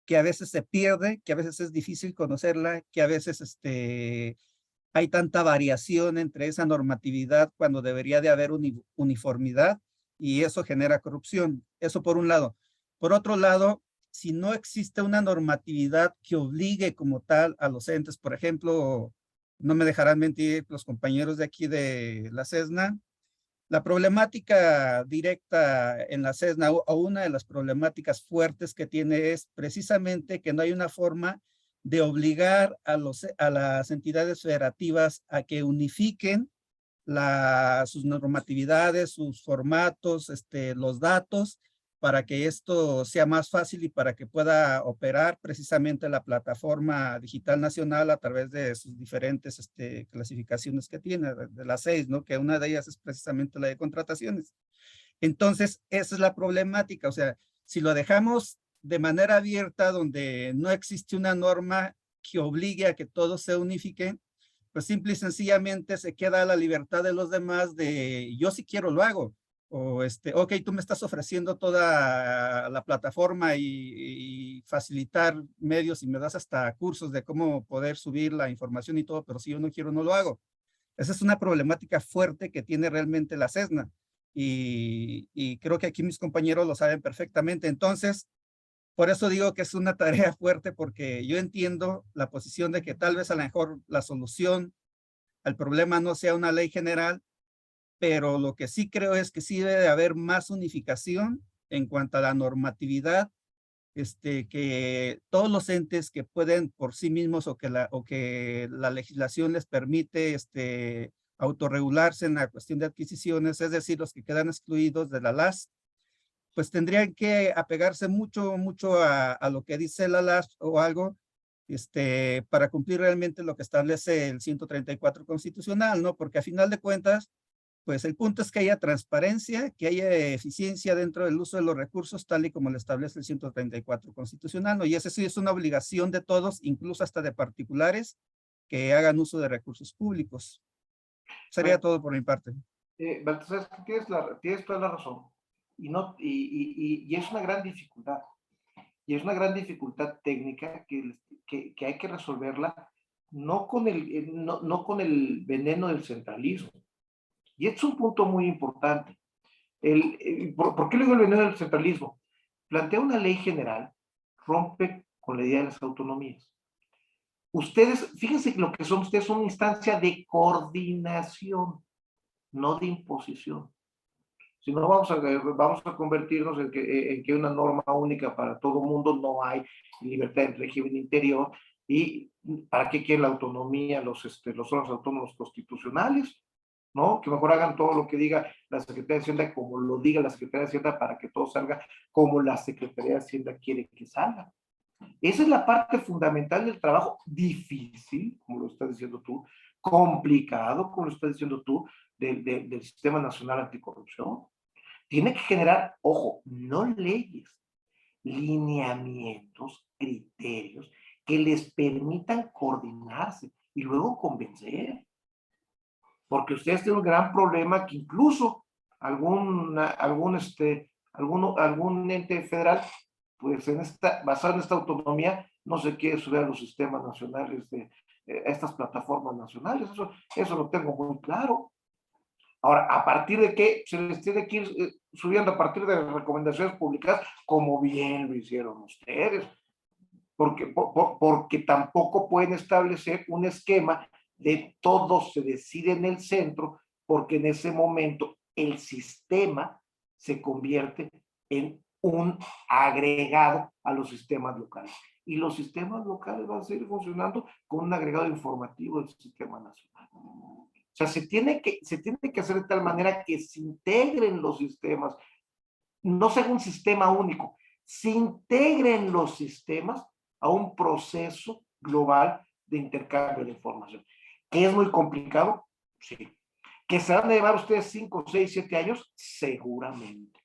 E: que a veces se pierde, que a veces es difícil conocerla, que a veces hay tanta variación entre esa normatividad cuando debería de haber uniformidad, y eso genera corrupción. Eso por un lado. Por otro lado, si no existe una normatividad que obligue como tal a los entes, por ejemplo, no me dejarán mentir los compañeros de aquí de la CESNA, la problemática directa en la CESNA, o una de las problemáticas fuertes que tiene, es precisamente que no hay una forma de obligar a las entidades federativas a que unifiquen sus normatividades, sus formatos, los datos, para que esto sea más fácil y para que pueda operar precisamente la plataforma digital nacional a través de sus diferentes clasificaciones que tiene, de las 6, ¿no? Que una de ellas es precisamente la de contrataciones. Entonces, esa es la problemática. O sea, si lo dejamos de manera abierta, donde no existe una norma que obligue a que todo se unifique, pues simple y sencillamente se queda la libertad de los demás de yo si quiero lo hago. O ok, tú me estás ofreciendo toda la plataforma y facilitar medios y me das hasta cursos de cómo poder subir la información y todo, pero si yo no quiero, no lo hago. Esa es una problemática fuerte que tiene realmente la CESNA. Y creo que aquí mis compañeros lo saben perfectamente. Entonces, por eso digo que es una tarea fuerte, porque yo entiendo la posición de que tal vez a lo mejor la solución al problema no sea una ley general, pero lo que sí creo es que sí debe de haber más unificación en cuanto a la normatividad, que todos los entes que pueden por sí mismos o que la legislación les permite autorregularse en la cuestión de adquisiciones, es decir, los que quedan excluidos de la LAS, pues tendrían que apegarse mucho a lo que dice la LAS o algo, para cumplir realmente lo que establece el 134 constitucional, ¿no? Porque a final de cuentas, pues el punto es que haya transparencia, que haya eficiencia dentro del uso de los recursos, tal y como lo establece el 134 constitucional, ¿no? Y eso sí es una obligación de todos, incluso hasta de particulares, que hagan uso de recursos públicos. Sería todo por mi parte.
B: Baltasar, tienes toda la razón. Y es una gran dificultad. Y es una gran dificultad técnica que hay que resolverla no con el veneno del centralismo. Y este es un punto muy importante. ¿Por qué le digo el veneno del centralismo? Plantea una ley general, rompe con la idea de las autonomías. Fíjense lo que son ustedes, una instancia de coordinación, no de imposición. Si no, vamos a convertirnos en que una norma única para todo el mundo, no hay libertad del régimen interior. ¿Y para qué quiere la autonomía los órganos autónomos constitucionales? ¿No? Que mejor hagan todo lo que diga la Secretaría de Hacienda como lo diga la Secretaría de Hacienda, para que todo salga como la Secretaría de Hacienda quiere que salga. Esa es la parte fundamental del trabajo, difícil, como lo estás diciendo tú, complicado, como lo estás diciendo tú, del Sistema Nacional Anticorrupción. Tiene que generar, ojo, no leyes, lineamientos, criterios que les permitan coordinarse y luego convencer. Porque ustedes tienen un gran problema que incluso algún ente federal, pues basado en esta autonomía, no se quiere subir a los sistemas nacionales, a estas plataformas nacionales. Eso lo tengo muy claro. Ahora, ¿a partir de qué? Se les tiene que ir subiendo a partir de las recomendaciones publicadas, como bien lo hicieron ustedes. Porque tampoco pueden establecer un esquema de todo se decide en el centro, porque en ese momento el sistema se convierte en un agregado a los sistemas locales. Y los sistemas locales van a seguir funcionando con un agregado informativo del sistema nacional. O sea, se tiene que hacer de tal manera que se integren los sistemas, no sea un sistema único, se integren los sistemas a un proceso global de intercambio de información. ¿Que es muy complicado? Sí. ¿Que se van a llevar ustedes 5, 6, 7 años? Seguramente.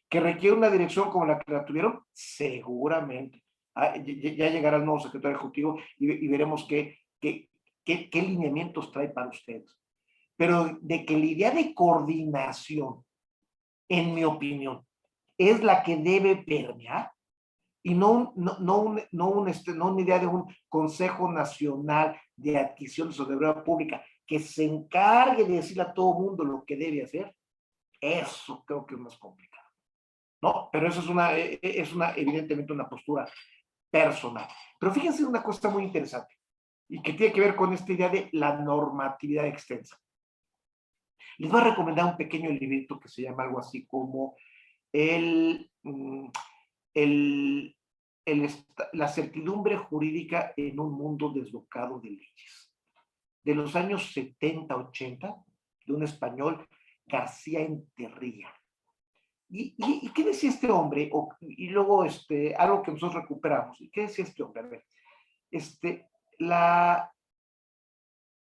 B: ¿Que requiere una dirección como la que la tuvieron? Seguramente. Ya llegará el nuevo secretario ejecutivo y veremos qué qué lineamientos trae para ustedes. Pero de que la idea de coordinación, en mi opinión, es la que debe permear, y no una idea de un Consejo Nacional de Adquisiciones o de Deuda Pública que se encargue de decirle a todo mundo lo que debe hacer. Eso creo que es más complicado, ¿no? Pero eso es evidentemente una postura personal. Pero fíjense una cosa muy interesante y que tiene que ver con esta idea de la normatividad extensa. Les voy a recomendar un pequeño librito que se llama algo así como la certidumbre jurídica en un mundo desbocado de leyes, de los años 70, 80, de un español, García Enterría. ¿Y qué decía este hombre? Y luego algo que nosotros recuperamos. ¿Y qué decía este hombre? A ver,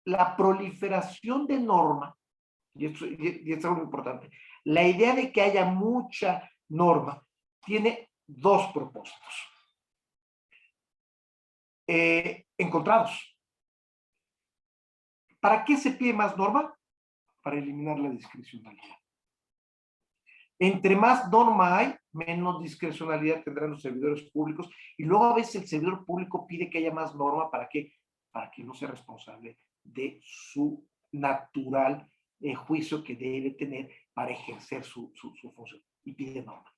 B: la proliferación de norma, y esto es algo muy importante, la idea de que haya mucha norma tiene dos propósitos encontrados. ¿Para qué se pide más norma? Para eliminar la discrecionalidad. Entre más norma hay, menos discrecionalidad tendrán los servidores públicos, y luego a veces el servidor público pide que haya más norma. ¿Para qué? Para que no sea responsable de su natural juicio que debe tener para ejercer su función, y pide norma.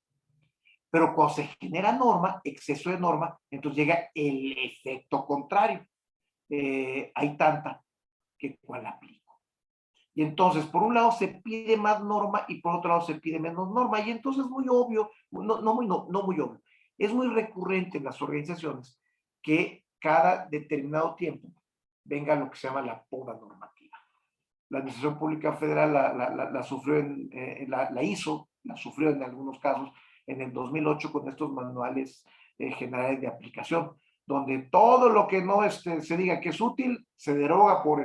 B: Pero cuando se genera norma, exceso de norma, entonces llega el efecto contrario. Hay tanta que cuál aplico. Y entonces, por un lado se pide más norma y por otro lado se pide menos norma. Y entonces es muy obvio, no muy obvio, es muy recurrente en las organizaciones que cada determinado tiempo venga lo que se llama la poda normativa. La Administración Pública Federal la sufrió, la hizo, la sufrió en algunos casos en el 2008 con estos manuales generales de aplicación, donde todo lo que no se diga que es útil se deroga por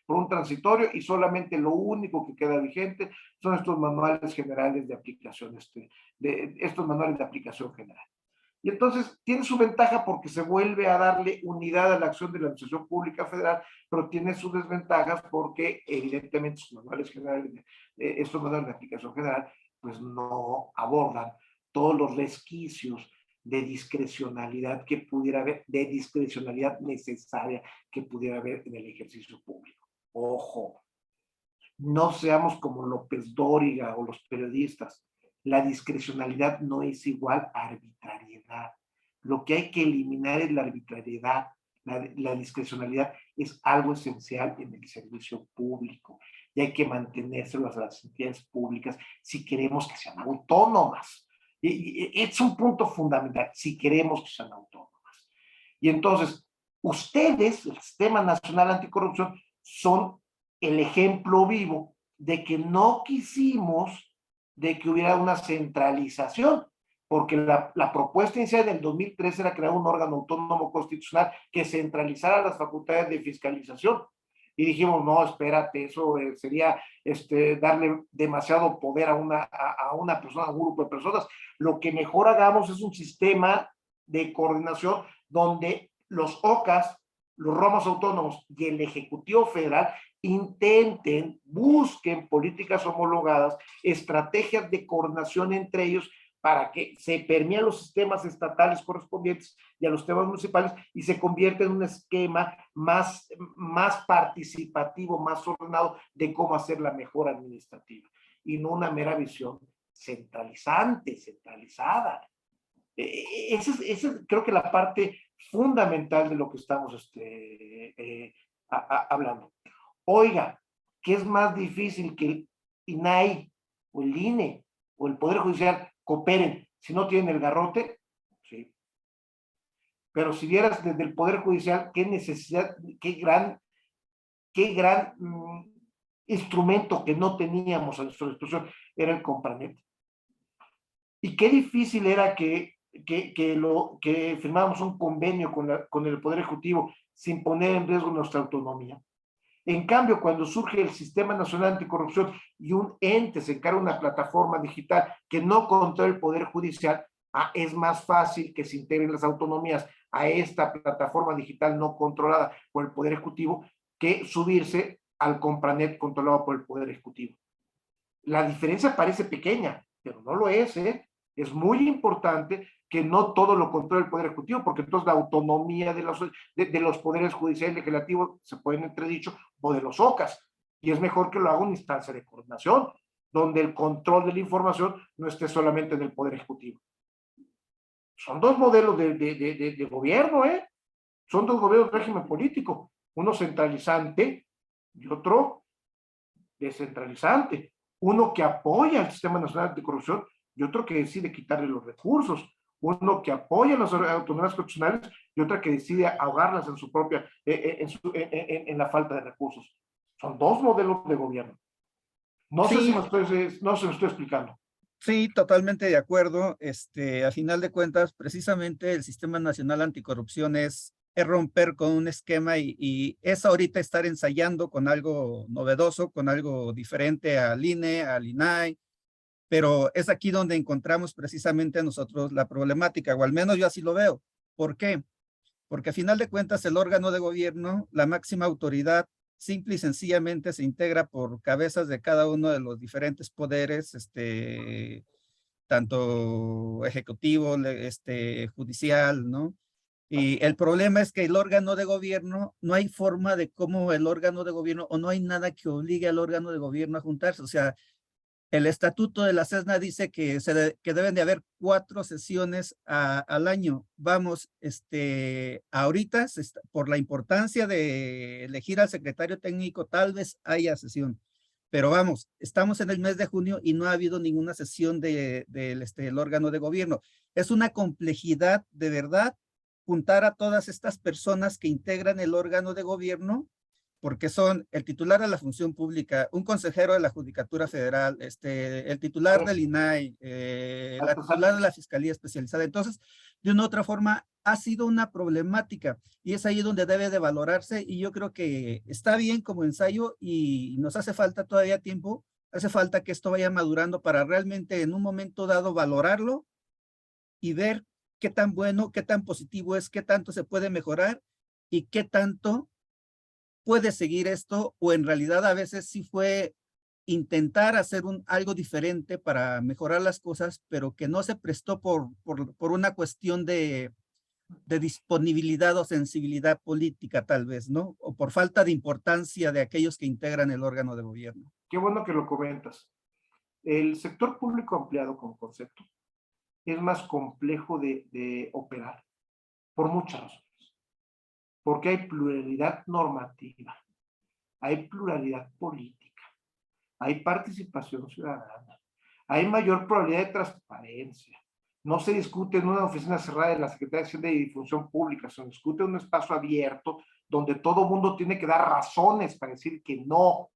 B: un transitorio, y solamente lo único que queda vigente son estos manuales generales de aplicación, estos manuales de aplicación general. Y entonces tiene su ventaja porque se vuelve a darle unidad a la acción de la Administración Pública Federal, pero tiene sus desventajas porque evidentemente estos manuales de aplicación general pues no abordan todos los resquicios de discrecionalidad que pudiera haber, de discrecionalidad necesaria que pudiera haber en el ejercicio público. Ojo, no seamos como López Dóriga o los periodistas. La discrecionalidad no es igual a arbitrariedad. Lo que hay que eliminar es la arbitrariedad. La discrecionalidad es algo esencial en el servicio público y hay que mantenérselo a las entidades públicas si queremos que sean autónomas. Y es un punto fundamental, si queremos que sean autónomas. Y entonces, ustedes, el Sistema Nacional Anticorrupción, son el ejemplo vivo de que no quisimos de que hubiera una centralización, porque la propuesta inicial del 2013 era crear un órgano autónomo constitucional que centralizara las facultades de fiscalización. Y dijimos, no, espérate, eso sería darle demasiado poder a una persona, a un grupo de personas. Lo que mejor hagamos es un sistema de coordinación donde los OCAS, los ROMAS autónomos y el Ejecutivo Federal busquen políticas homologadas, estrategias de coordinación entre ellos para que se permeen los sistemas estatales correspondientes y a los temas municipales y se convierta en un esquema más participativo, más ordenado de cómo hacer la mejora administrativa y no una mera visión centralizada. Esa es creo que la parte fundamental de lo que estamos hablando. Oiga, ¿qué es más difícil que el INAI o el INE o el Poder Judicial cooperen si no tienen el garrote? Sí. Pero si vieras desde el Poder Judicial qué necesidad, qué gran instrumento que no teníamos a nuestra disposición era el Compranet. Y qué difícil era que firmáramos un convenio con el Poder Ejecutivo sin poner en riesgo nuestra autonomía. En cambio, cuando surge el Sistema Nacional Anticorrupción y un ente se encarga una plataforma digital que no controla el Poder Judicial, es más fácil que se integren las autonomías a esta plataforma digital no controlada por el Poder Ejecutivo que subirse al Compranet controlado por el Poder Ejecutivo. La diferencia parece pequeña, pero no lo es, ¿eh? Es muy importante que no todo lo controle el Poder Ejecutivo, porque entonces la autonomía de los poderes judicial y legislativo se pueden entredicho, o de los OCAS, y es mejor que lo haga una instancia de coordinación, donde el control de la información no esté solamente en el Poder Ejecutivo. Son dos modelos de gobierno, ¿eh? Son dos gobiernos de régimen político, uno centralizante y otro descentralizante, uno que apoya al Sistema Nacional Anticorrupción y otro que decide quitarle los recursos, uno que apoya las autonomías constitucionales y otra que decide ahogarlas en su propia, en la falta de recursos. Son dos modelos de gobierno. No sé si me estoy explicando.
E: Sí, totalmente de acuerdo. A final de cuentas, precisamente el Sistema Nacional Anticorrupción es romper con un esquema y es ahorita estar ensayando con algo novedoso, con algo diferente al INE, al INAI, pero es aquí donde encontramos precisamente nosotros la problemática, o al menos yo así lo veo. ¿Por qué? Porque a final de cuentas el órgano de gobierno, la máxima autoridad, simple y sencillamente se integra por cabezas de cada uno de los diferentes poderes, tanto ejecutivo, judicial, ¿no? Y el problema es que el órgano de gobierno, no hay forma de cómo el órgano de gobierno, o no hay nada que obligue al órgano de gobierno a juntarse. O sea, el estatuto de la CESNA dice que, que deben de haber 4 sesiones al año. Vamos, ahorita, por la importancia de elegir al secretario técnico, tal vez haya sesión. Pero vamos, estamos en el mes de junio y no ha habido ninguna sesión del órgano de gobierno. Es una complejidad, de verdad, juntar a todas estas personas que integran el órgano de gobierno, porque son el titular de la función pública, un consejero de la Judicatura Federal, el titular del INAI, la titular de la Fiscalía Especializada. Entonces, de una u otra forma, ha sido una problemática y es ahí donde debe de valorarse, y yo creo que está bien como ensayo y nos hace falta todavía tiempo, hace falta que esto vaya madurando para realmente en un momento dado valorarlo y ver qué tan bueno, qué tan positivo es, qué tanto se puede mejorar y qué tanto puede seguir esto, o en realidad a veces sí fue intentar hacer algo diferente para mejorar las cosas, pero que no se prestó por una cuestión de disponibilidad o sensibilidad política tal vez, ¿no? O por falta de importancia de aquellos que integran el órgano de gobierno.
B: Qué bueno que lo comentas. El sector público ampliado como concepto es más complejo de operar por muchas razones. Porque hay pluralidad normativa, hay pluralidad política, hay participación ciudadana, hay mayor probabilidad de transparencia. No se discute en una oficina cerrada de la Secretaría de Difusión Pública, se discute en un espacio abierto donde todo el mundo tiene que dar razones para decir que no.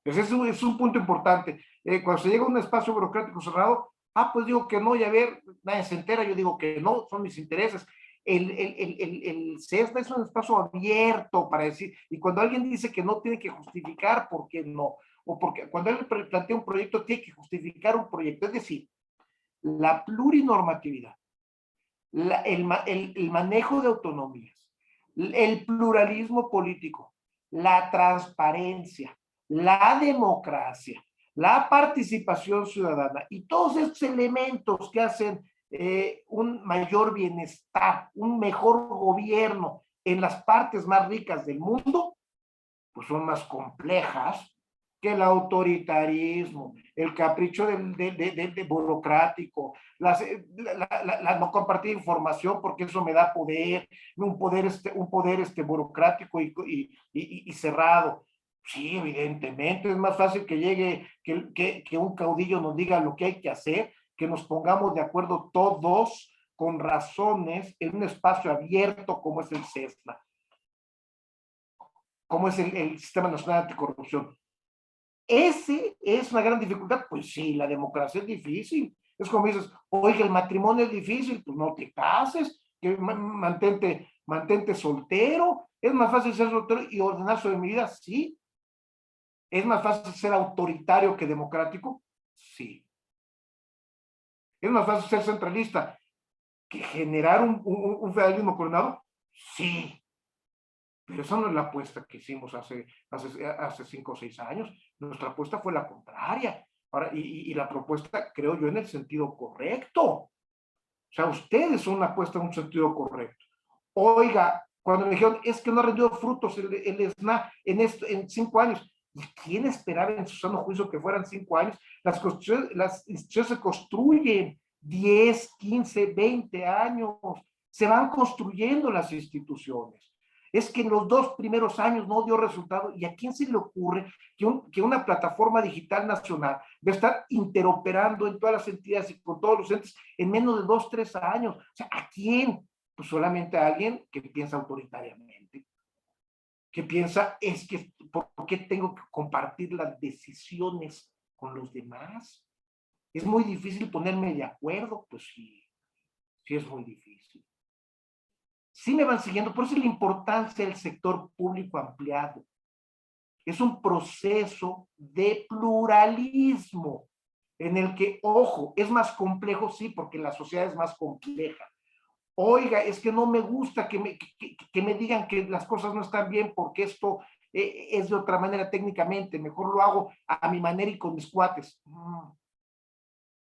B: Ese es un punto importante. Cuando se llega a un espacio burocrático cerrado, pues digo que no, y a ver, nadie se entera, yo digo que no, son mis intereses. El CESNA es un espacio abierto para decir, y cuando alguien dice que no, tiene que justificar por qué no, o porque cuando alguien plantea un proyecto, tiene que justificar un proyecto. Es decir, la plurinormatividad, el manejo de autonomías, el pluralismo político, la transparencia, la democracia, la participación ciudadana y todos estos elementos que hacen un mayor bienestar, un mejor gobierno en las partes más ricas del mundo, pues son más complejas que el autoritarismo, el capricho del burocrático, la no compartir información porque eso me da poder, un poder burocrático y cerrado. Sí, evidentemente, es más fácil que llegue, que un caudillo nos diga lo que hay que hacer, que nos pongamos de acuerdo todos con razones en un espacio abierto como es el CESNA, como es el Sistema Nacional Anticorrupción. Ese es una gran dificultad. Pues sí, la democracia es difícil. Es como dices, oye, el matrimonio es difícil, pues no te cases, que mantente soltero. Es más fácil ser soltero y ordenar sobre mi vida, sí. ¿Es más fácil ser autoritario que democrático? Sí. ¿Es más fácil ser centralista que generar un federalismo coordinado? Sí. Pero esa no es la apuesta que hicimos hace 5 o 6 años. Nuestra apuesta fue la contraria. Ahora, y la propuesta, creo yo, en el sentido correcto. O sea, ustedes son una apuesta en un sentido correcto. Oiga, cuando me dijeron, es que no ha rendido frutos el SNA en 5 años. ¿Y quién esperaba en su sano juicio que fueran 5 años? Las instituciones se construyen 10, 15, 20 años. Se van construyendo las instituciones. Es que en los 2 primeros años no dio resultado. ¿Y a quién se le ocurre que una plataforma digital nacional va a estar interoperando en todas las entidades y con todos los entes en menos de 2, 3 años? O sea, ¿a quién? Pues solamente a alguien que piensa autoritariamente, que piensa, es que, ¿por qué tengo que compartir las decisiones con los demás? Es muy difícil ponerme de acuerdo. Pues sí, sí es muy difícil. Sí me van siguiendo, por eso es la importancia del sector público ampliado. Es un proceso de pluralismo en el que, ojo, es más complejo, sí, porque la sociedad es más compleja. Oiga, es que no me gusta que me digan que las cosas no están bien porque esto es de otra manera técnicamente, mejor lo hago a mi manera y con mis cuates.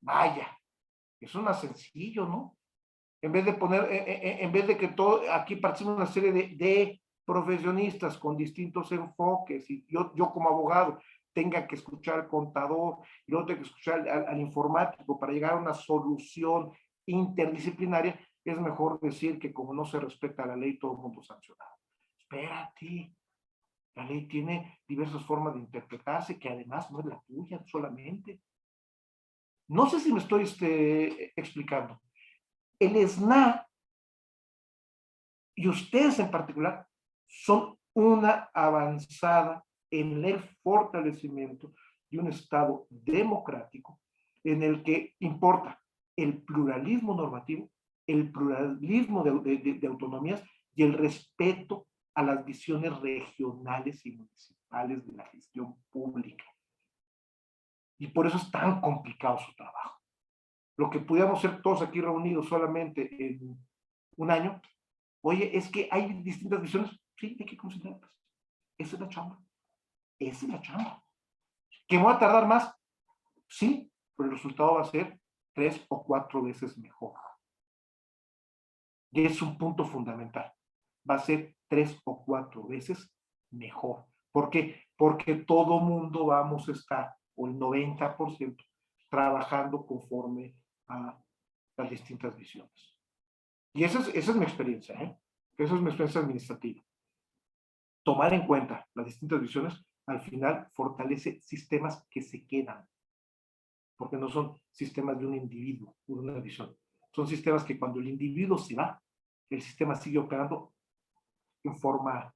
B: Vaya, eso es más sencillo, ¿no? En vez de que todo, aquí partimos una serie de profesionistas con distintos enfoques, y yo como abogado tenga que escuchar al contador, y luego tengo que escuchar al informático para llegar a una solución interdisciplinaria, es mejor decir que como no se respeta la ley, todo el mundo sancionado. Espérate, la ley tiene diversas formas de interpretarse, que además no es la tuya solamente. No sé si me estoy explicando. El SNA y ustedes en particular son una avanzada en el fortalecimiento de un Estado democrático en el que importa el pluralismo normativo, el pluralismo de autonomías y el respeto a las visiones regionales y municipales de la gestión pública. Y por eso es tan complicado su trabajo. Lo que pudiéramos ser todos aquí reunidos solamente en un año, oye, es que hay distintas visiones, sí, hay que considerarlas. Esa es la chamba. Esa es la chamba. ¿Que me va a tardar más? Sí, pero el resultado va a ser 3 o 4 veces mejor. Y es un punto fundamental. Va a ser 3 o 4 veces mejor. ¿Por qué? Porque todo mundo vamos a estar, o el 90%, trabajando conforme a las distintas visiones. Y esa es mi experiencia, ¿eh? Esa es mi experiencia administrativa. Tomar en cuenta las distintas visiones, al final fortalece sistemas que se quedan, porque no son sistemas de un individuo, de una visión. Son sistemas que cuando el individuo se va, el sistema sigue operando en forma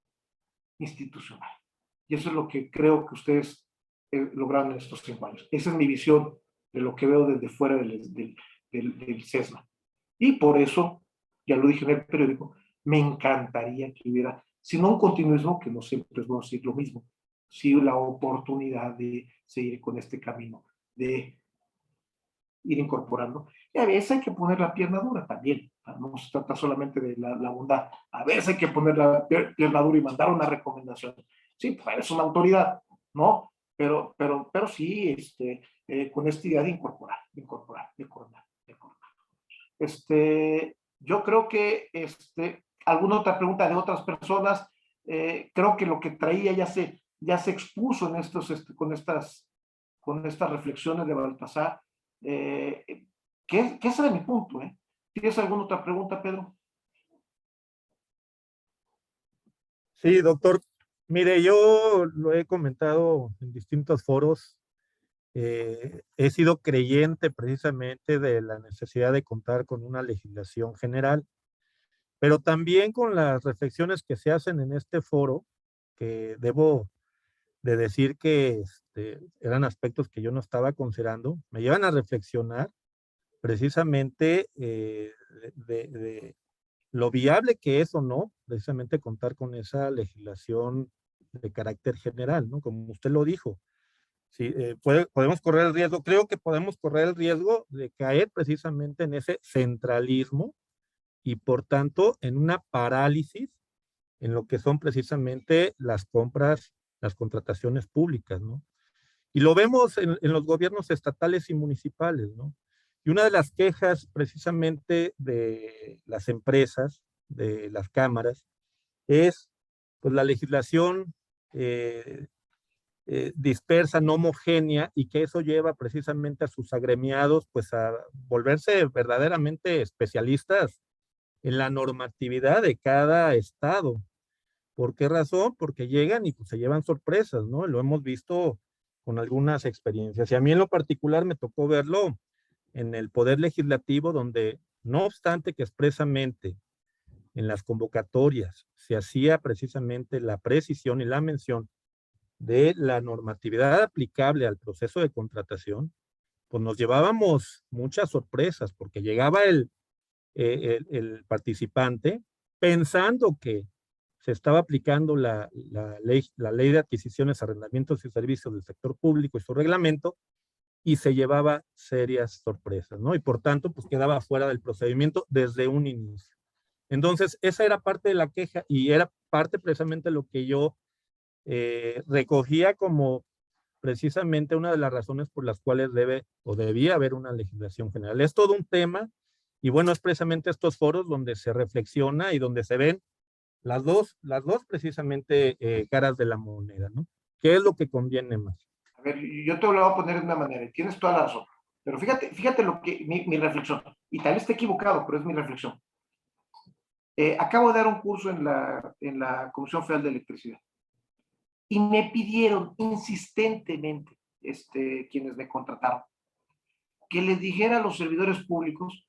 B: institucional. Y eso es lo que creo que ustedes lograron en estos 5 años. Esa es mi visión de lo que veo desde fuera del CESNA. Y por eso, ya lo dije en el periódico, me encantaría que hubiera, si no un continuismo, que no siempre es bueno decir lo mismo, sí la oportunidad de seguir con este camino, de ir incorporando. Y a veces hay que poner la pierna dura también. No se trata solamente de la bondad. A veces hay que poner la pierna dura y mandar una recomendación. Sí, pues eres una autoridad, ¿no? Pero sí, con esta idea de incorporar. Yo creo que alguna otra pregunta de otras personas, creo que lo que traía ya se expuso en con estas reflexiones de Baltasar. Que ese era mi punto, ¿eh? ¿Tienes alguna otra pregunta, Pedro?
A: Sí, doctor. Mire, yo lo he comentado en distintos foros. He sido creyente precisamente de la necesidad de contar con una legislación general, pero también con las reflexiones que se hacen en este foro, que debo de decir que eran aspectos que yo no estaba considerando, me llevan a reflexionar precisamente de lo viable que es o no, precisamente contar con esa legislación de carácter general, ¿no? Como usted lo dijo. Sí, podemos correr el riesgo, creo que podemos correr el riesgo de caer precisamente en ese centralismo y por tanto en una parálisis en lo que son precisamente las compras, las contrataciones públicas, ¿no? Y lo vemos en los gobiernos estatales y municipales, ¿no? Y una de las quejas precisamente de las empresas, de las cámaras, es pues la legislación dispersa, no homogénea, y que eso lleva precisamente a sus agremiados pues a volverse verdaderamente especialistas en la normatividad de cada estado. ¿Por qué razón? Porque llegan y pues se llevan sorpresas, ¿no? Lo hemos visto con algunas experiencias. Y a mí en lo particular me tocó verlo en el Poder Legislativo, donde no obstante que expresamente en las convocatorias se hacía precisamente la precisión y la mención de la normatividad aplicable al proceso de contratación, pues nos llevábamos muchas sorpresas, porque llegaba el participante pensando que se estaba aplicando la ley de adquisiciones, arrendamientos y servicios del sector público y su reglamento, y se llevaba serias sorpresas, ¿no? Y por tanto, pues quedaba fuera del procedimiento desde un inicio. Entonces, esa era parte de la queja y era parte precisamente de lo que yo recogía como precisamente una de las razones por las cuales debe o debía haber una legislación general. Es todo un tema y bueno, es precisamente estos foros donde se reflexiona y donde se ven las dos precisamente caras de la moneda, ¿no? ¿Qué es lo que conviene más?
B: A ver, yo te lo voy a poner de una manera, y tienes toda la razón. Pero fíjate lo que mi reflexión, y tal vez esté equivocado, pero es mi reflexión. Acabo de dar un curso en la Comisión Federal de Electricidad y me pidieron insistentemente, quienes me contrataron, que les dijera a los servidores públicos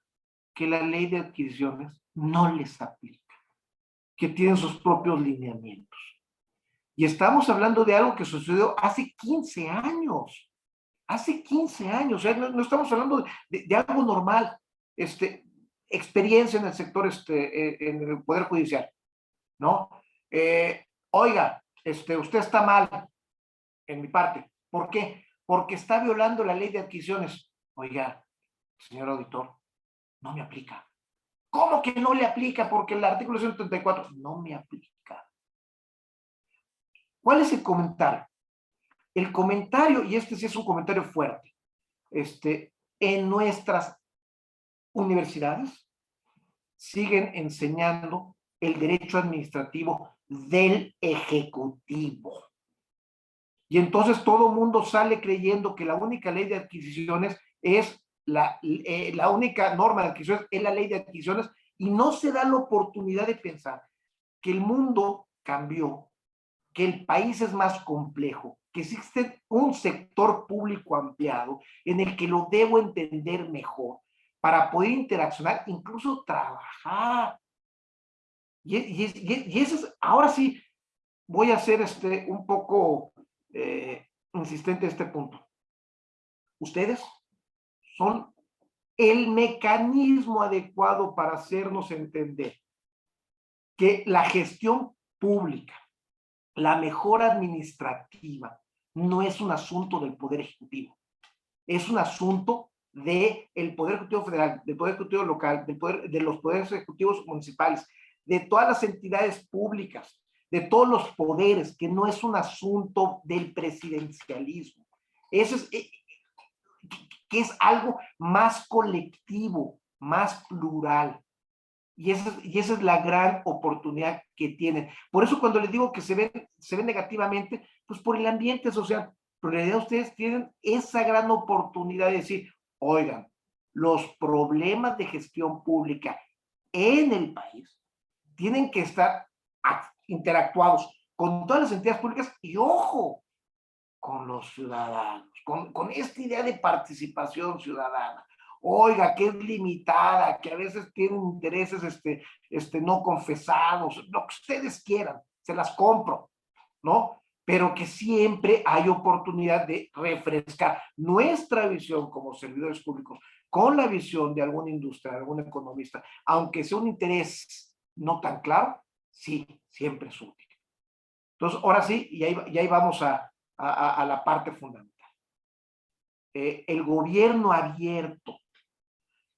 B: que la ley de adquisiciones no les aplica, que tienen sus propios lineamientos. Y estamos hablando de algo que sucedió hace 15 años. Hace 15 años, o sea, no estamos hablando de algo normal. Experiencia en el sector, en el Poder Judicial, ¿no? Oiga, usted está mal en mi parte. ¿Por qué? Porque está violando la ley de adquisiciones. Oiga, señor auditor, no me aplica. ¿Cómo que no le aplica? Porque el artículo 134 no me aplica. ¿Cuál es el comentario? El comentario, y sí es un comentario fuerte, en nuestras universidades siguen enseñando el derecho administrativo del ejecutivo. Y entonces todo mundo sale creyendo que la única ley de adquisiciones es la única norma de adquisiciones es la ley de adquisiciones, y no se da la oportunidad de pensar que el mundo cambió, que el país es más complejo, que existe un sector público ampliado en el que lo debo entender mejor para poder interaccionar, incluso trabajar. Y eso es, ahora sí, voy a ser un poco insistente en este punto. Ustedes son el mecanismo adecuado para hacernos entender que la gestión pública, la mejora administrativa, no es un asunto del Poder Ejecutivo, es un asunto del Poder Ejecutivo Federal, del Poder Ejecutivo Local, de los Poderes Ejecutivos Municipales, de todas las entidades públicas, de todos los poderes, que no es un asunto del presidencialismo. Eso es, que es algo más colectivo, más plural. Y esa es la gran oportunidad que tienen. Por eso cuando les digo que se ven negativamente, pues por el ambiente social. Pero en realidad ustedes tienen esa gran oportunidad de decir, oigan, los problemas de gestión pública en el país tienen que estar interactuados con todas las entidades públicas y, ojo, con los ciudadanos, con esta idea de participación ciudadana. Oiga, que es limitada, que a veces tienen intereses no confesados, lo que ustedes quieran, se las compro, ¿no? Pero que siempre hay oportunidad de refrescar nuestra visión como servidores públicos con la visión de alguna industria, de algún economista, aunque sea un interés no tan claro, sí, siempre es útil. Entonces, ahora sí, y ahí vamos a la parte fundamental. El gobierno abierto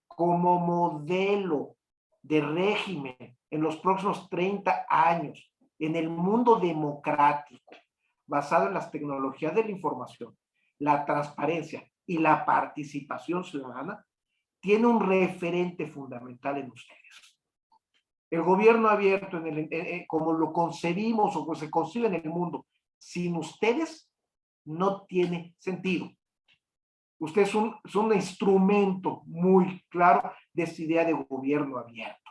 B: como modelo de régimen en los próximos 30 años en el mundo democrático, basado en las tecnologías de la información, la transparencia y la participación ciudadana, tiene un referente fundamental en ustedes. El gobierno abierto, como lo concebimos o como se concibe en el mundo, sin ustedes no tiene sentido. Usted es un instrumento muy claro de esta idea de gobierno abierto.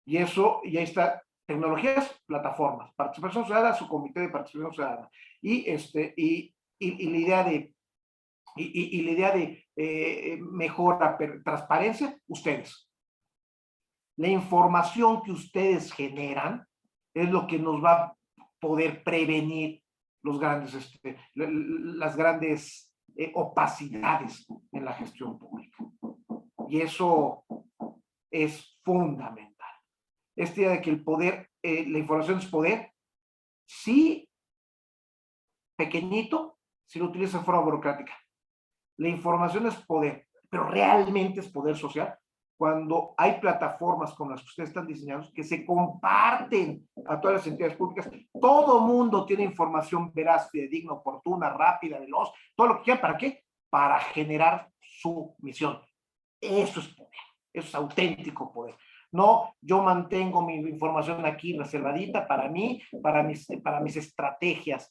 B: Y eso, y ahí está, tecnologías, plataformas, participación ciudadana, su comité de participación ciudadana. Y la idea de mejora, transparencia, ustedes. La información que ustedes generan es lo que nos va a poder prevenir las grandes opacidades en la gestión pública. Y eso es fundamental. Esta idea de que el poder, la información es poder, sí, pequeñito, si lo utiliza de forma burocrática. La información es poder, pero realmente es poder social cuando hay plataformas como las que ustedes están diseñando que se comparten a todas las entidades públicas. Todo mundo tiene información veraz, fidedigna, oportuna, rápida, veloz, todo lo que quiera. ¿Para qué? Para generar su misión. Eso es poder, eso es auténtico poder. No, yo mantengo mi información aquí reservadita para mí, para mis estrategias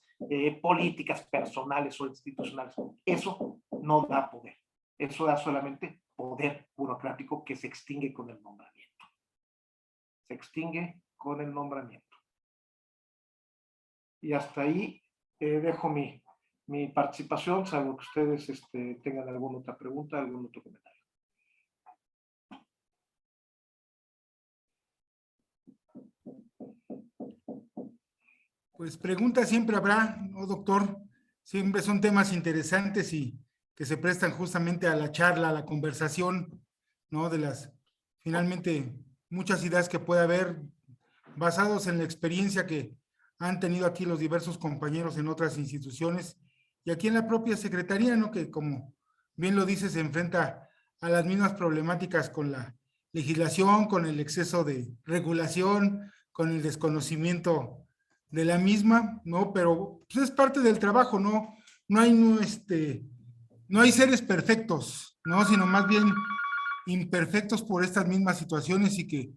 B: políticas, personales o institucionales. Eso no da poder. Eso da solamente poder burocrático que se extingue con el nombramiento. Se extingue con el nombramiento. Y hasta ahí dejo mi participación, salvo que ustedes tengan alguna otra pregunta, algún otro comentario.
D: Pues preguntas siempre habrá, ¿no, doctor? Siempre son temas interesantes y que se prestan justamente a la charla, a la conversación, ¿no? De las, finalmente, muchas ideas que puede haber basados en la experiencia que han tenido aquí los diversos compañeros en otras instituciones y aquí en la propia Secretaría, ¿no? Que como bien lo dice, se enfrenta a las mismas problemáticas con la legislación, con el exceso de regulación, con el desconocimiento de la misma, ¿no? Pero pues, es parte del trabajo, ¿no? No hay seres perfectos, ¿no? Sino más bien imperfectos por estas mismas situaciones y que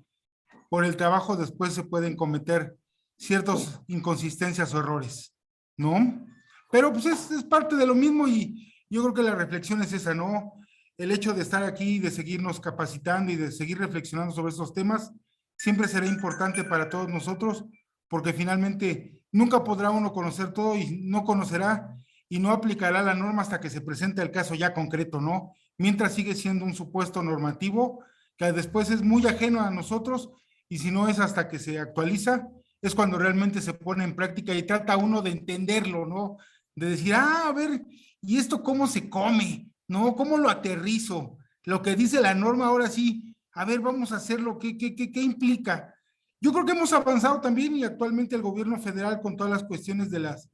D: por el trabajo después se pueden cometer ciertas inconsistencias o errores, ¿no? Pero pues es parte de lo mismo y yo creo que la reflexión es esa, ¿no? El hecho de estar aquí, de seguirnos capacitando y de seguir reflexionando sobre estos temas, siempre será importante para todos nosotros, porque finalmente nunca podrá uno conocer todo y no conocerá y no aplicará la norma hasta que se presente el caso ya concreto, ¿no? Mientras sigue siendo un supuesto normativo que después es muy ajeno a nosotros y si no es hasta que se actualiza, es cuando realmente se pone en práctica y trata uno de entenderlo, ¿no? De decir, a ver, ¿y esto cómo se come? ¿No? ¿Cómo lo aterrizo? Lo que dice la norma ahora sí, a ver, vamos a hacerlo, ¿qué implica? Yo creo que hemos avanzado también y actualmente el gobierno federal con todas las cuestiones de las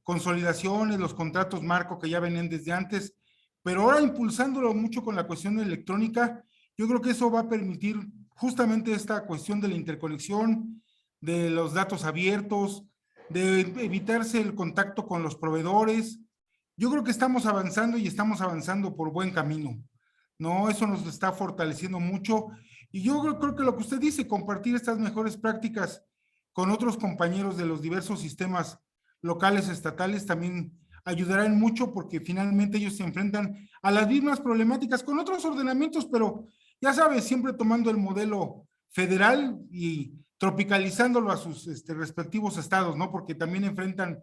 D: consolidaciones, los contratos marco que ya venían desde antes, pero ahora impulsándolo mucho con la cuestión electrónica, yo creo que eso va a permitir justamente esta cuestión de la interconexión, de los datos abiertos, de evitarse el contacto con los proveedores. Yo creo que estamos avanzando y estamos avanzando por buen camino, ¿no? Eso nos está fortaleciendo mucho y yo creo que lo que usted dice, compartir estas mejores prácticas con otros compañeros de los diversos sistemas locales, estatales, también ayudarán mucho porque finalmente ellos se enfrentan a las mismas problemáticas con otros ordenamientos, pero ya sabes, siempre tomando el modelo federal y tropicalizándolo a sus respectivos estados, ¿no? Porque también enfrentan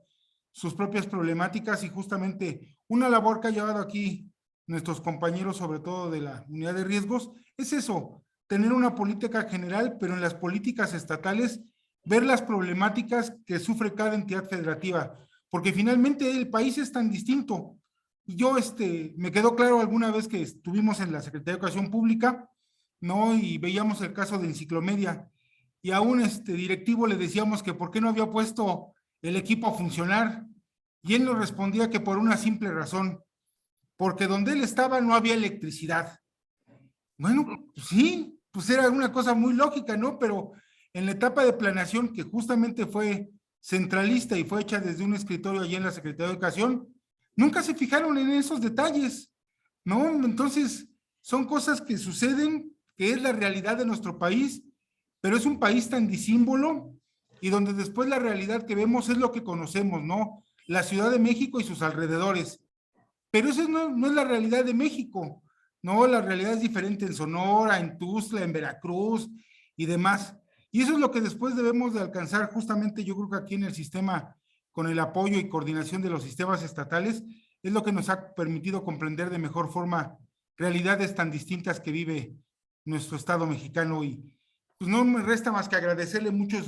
D: sus propias problemáticas y justamente una labor que ha llevado aquí nuestros compañeros, sobre todo de la unidad de riesgos, es eso, tener una política general, pero en las políticas estatales, ver las problemáticas que sufre cada entidad federativa, porque finalmente el país es tan distinto. Y yo, me quedó claro alguna vez que estuvimos en la Secretaría de Educación Pública, ¿no? Y veíamos el caso de Enciclomedia, y a un directivo le decíamos que por qué no había puesto el equipo a funcionar, y él nos respondía que por una simple razón, porque donde él estaba no había electricidad. Bueno, pues sí, pues era una cosa muy lógica, ¿no? Pero en la etapa de planeación, que justamente fue centralista y fue hecha desde un escritorio allí en la Secretaría de Educación, nunca se fijaron en esos detalles, ¿no? Entonces, son cosas que suceden, que es la realidad de nuestro país, pero es un país tan disímbolo y donde después la realidad que vemos es lo que conocemos, ¿no? La Ciudad de México y sus alrededores. Pero eso no es la realidad de México, ¿no? La realidad es diferente en Sonora, en Tuxtla, en Veracruz y demás. Y eso es lo que después debemos de alcanzar justamente, yo creo que aquí en el sistema, con el apoyo y coordinación de los sistemas estatales, es lo que nos ha permitido comprender de mejor forma realidades tan distintas que vive nuestro Estado mexicano. Y pues no me resta más que agradecerle mucho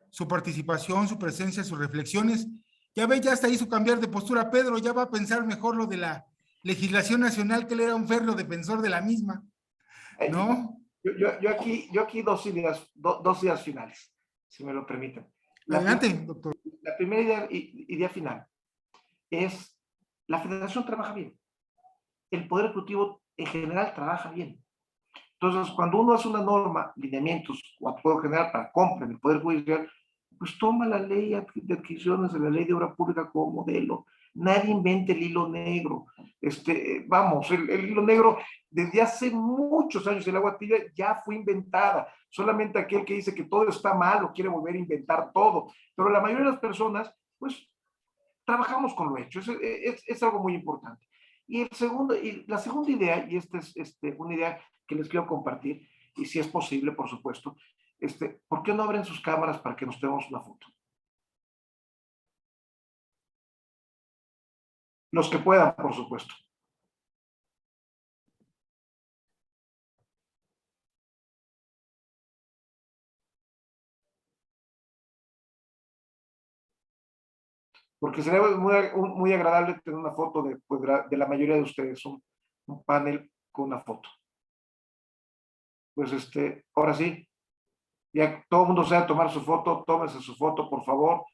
D: su participación, su presencia, sus reflexiones. Ya ve, ya está ahí su cambiar de postura, Pedro, ya va a pensar mejor lo de la legislación nacional, que él era un férreo defensor de la misma, ¿no?
B: Yo aquí dos ideas finales, si me lo permiten.
D: Adelante, doctor.
B: La primera idea final es, la federación trabaja bien. El Poder Ejecutivo en general trabaja bien. Entonces, cuando uno hace una norma, lineamientos o apoyo general para compra en el Poder Judicial, pues toma la ley de adquisiciones de la ley de obra pública como modelo. Nadie inventa el hilo negro. Vamos, el hilo negro desde hace muchos años, el agua tibia ya fue inventada. Solamente aquel que dice que todo está mal o quiere volver a inventar todo. Pero la mayoría de las personas, pues, trabajamos con lo hecho. Es algo muy importante. Y la segunda idea, y esta es una idea que les quiero compartir, y si es posible, por supuesto, ¿por qué no abren sus cámaras para que nos tomemos una foto? Los que puedan, por supuesto. Porque sería muy agradable tener una foto de la mayoría de ustedes, un panel con una foto. Pues ahora sí, ya todo el mundo sabe tomar su foto, tómese su foto, por favor.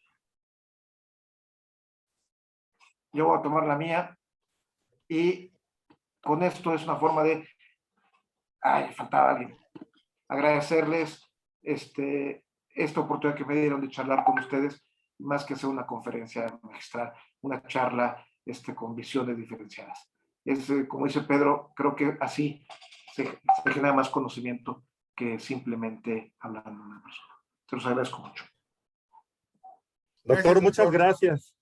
B: Yo voy a tomar la mía y con esto es una forma de, faltaba alguien, agradecerles esta oportunidad que me dieron de charlar con ustedes, más que hacer una conferencia magistral, una charla con visiones diferenciadas. Como dice Pedro, creo que así se genera más conocimiento que simplemente hablando de una persona. Se los agradezco mucho.
A: Doctor, muchas gracias.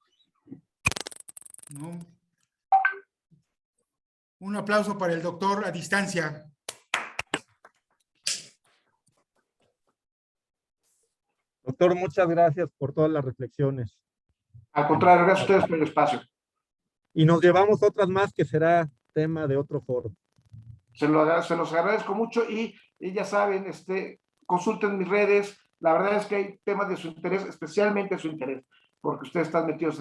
D: ¿No? Un aplauso para el doctor a distancia.
A: Doctor, muchas gracias por todas las reflexiones.
B: Al contrario, gracias a ustedes por el espacio.
A: Y nos llevamos otras más que será tema de otro foro.
B: Se los agradezco mucho y ya saben, consulten mis redes. La verdad es que hay temas de su interés, especialmente su interés, porque ustedes están metidos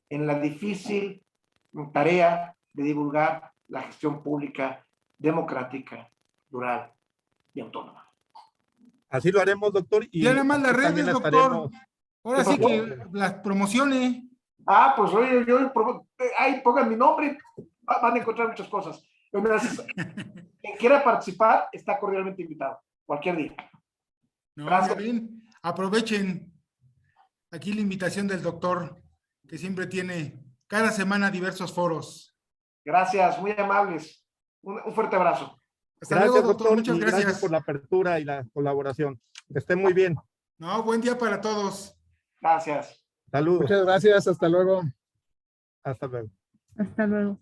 B: en la difícil tarea de divulgar la gestión pública democrática, plural y autónoma.
A: Así lo haremos, doctor. Y
D: ya nada más las redes, doctor. Ahora sí que las promociones.
B: Pues oye, ahí pongan mi nombre, van a encontrar muchas cosas. Quien quiera participar está cordialmente invitado, cualquier día.
D: No, gracias. Bien. Aprovechen aquí la invitación del doctor, que siempre tiene cada semana diversos foros.
B: Gracias, muy amables. Un fuerte abrazo.
D: Hasta luego, doctor. Muchas
A: gracias por la apertura y la colaboración. Que esté muy bien.
D: No, buen día para todos.
B: Gracias.
A: Saludos.
F: Muchas gracias. Hasta luego.
A: Hasta luego.
C: Hasta luego.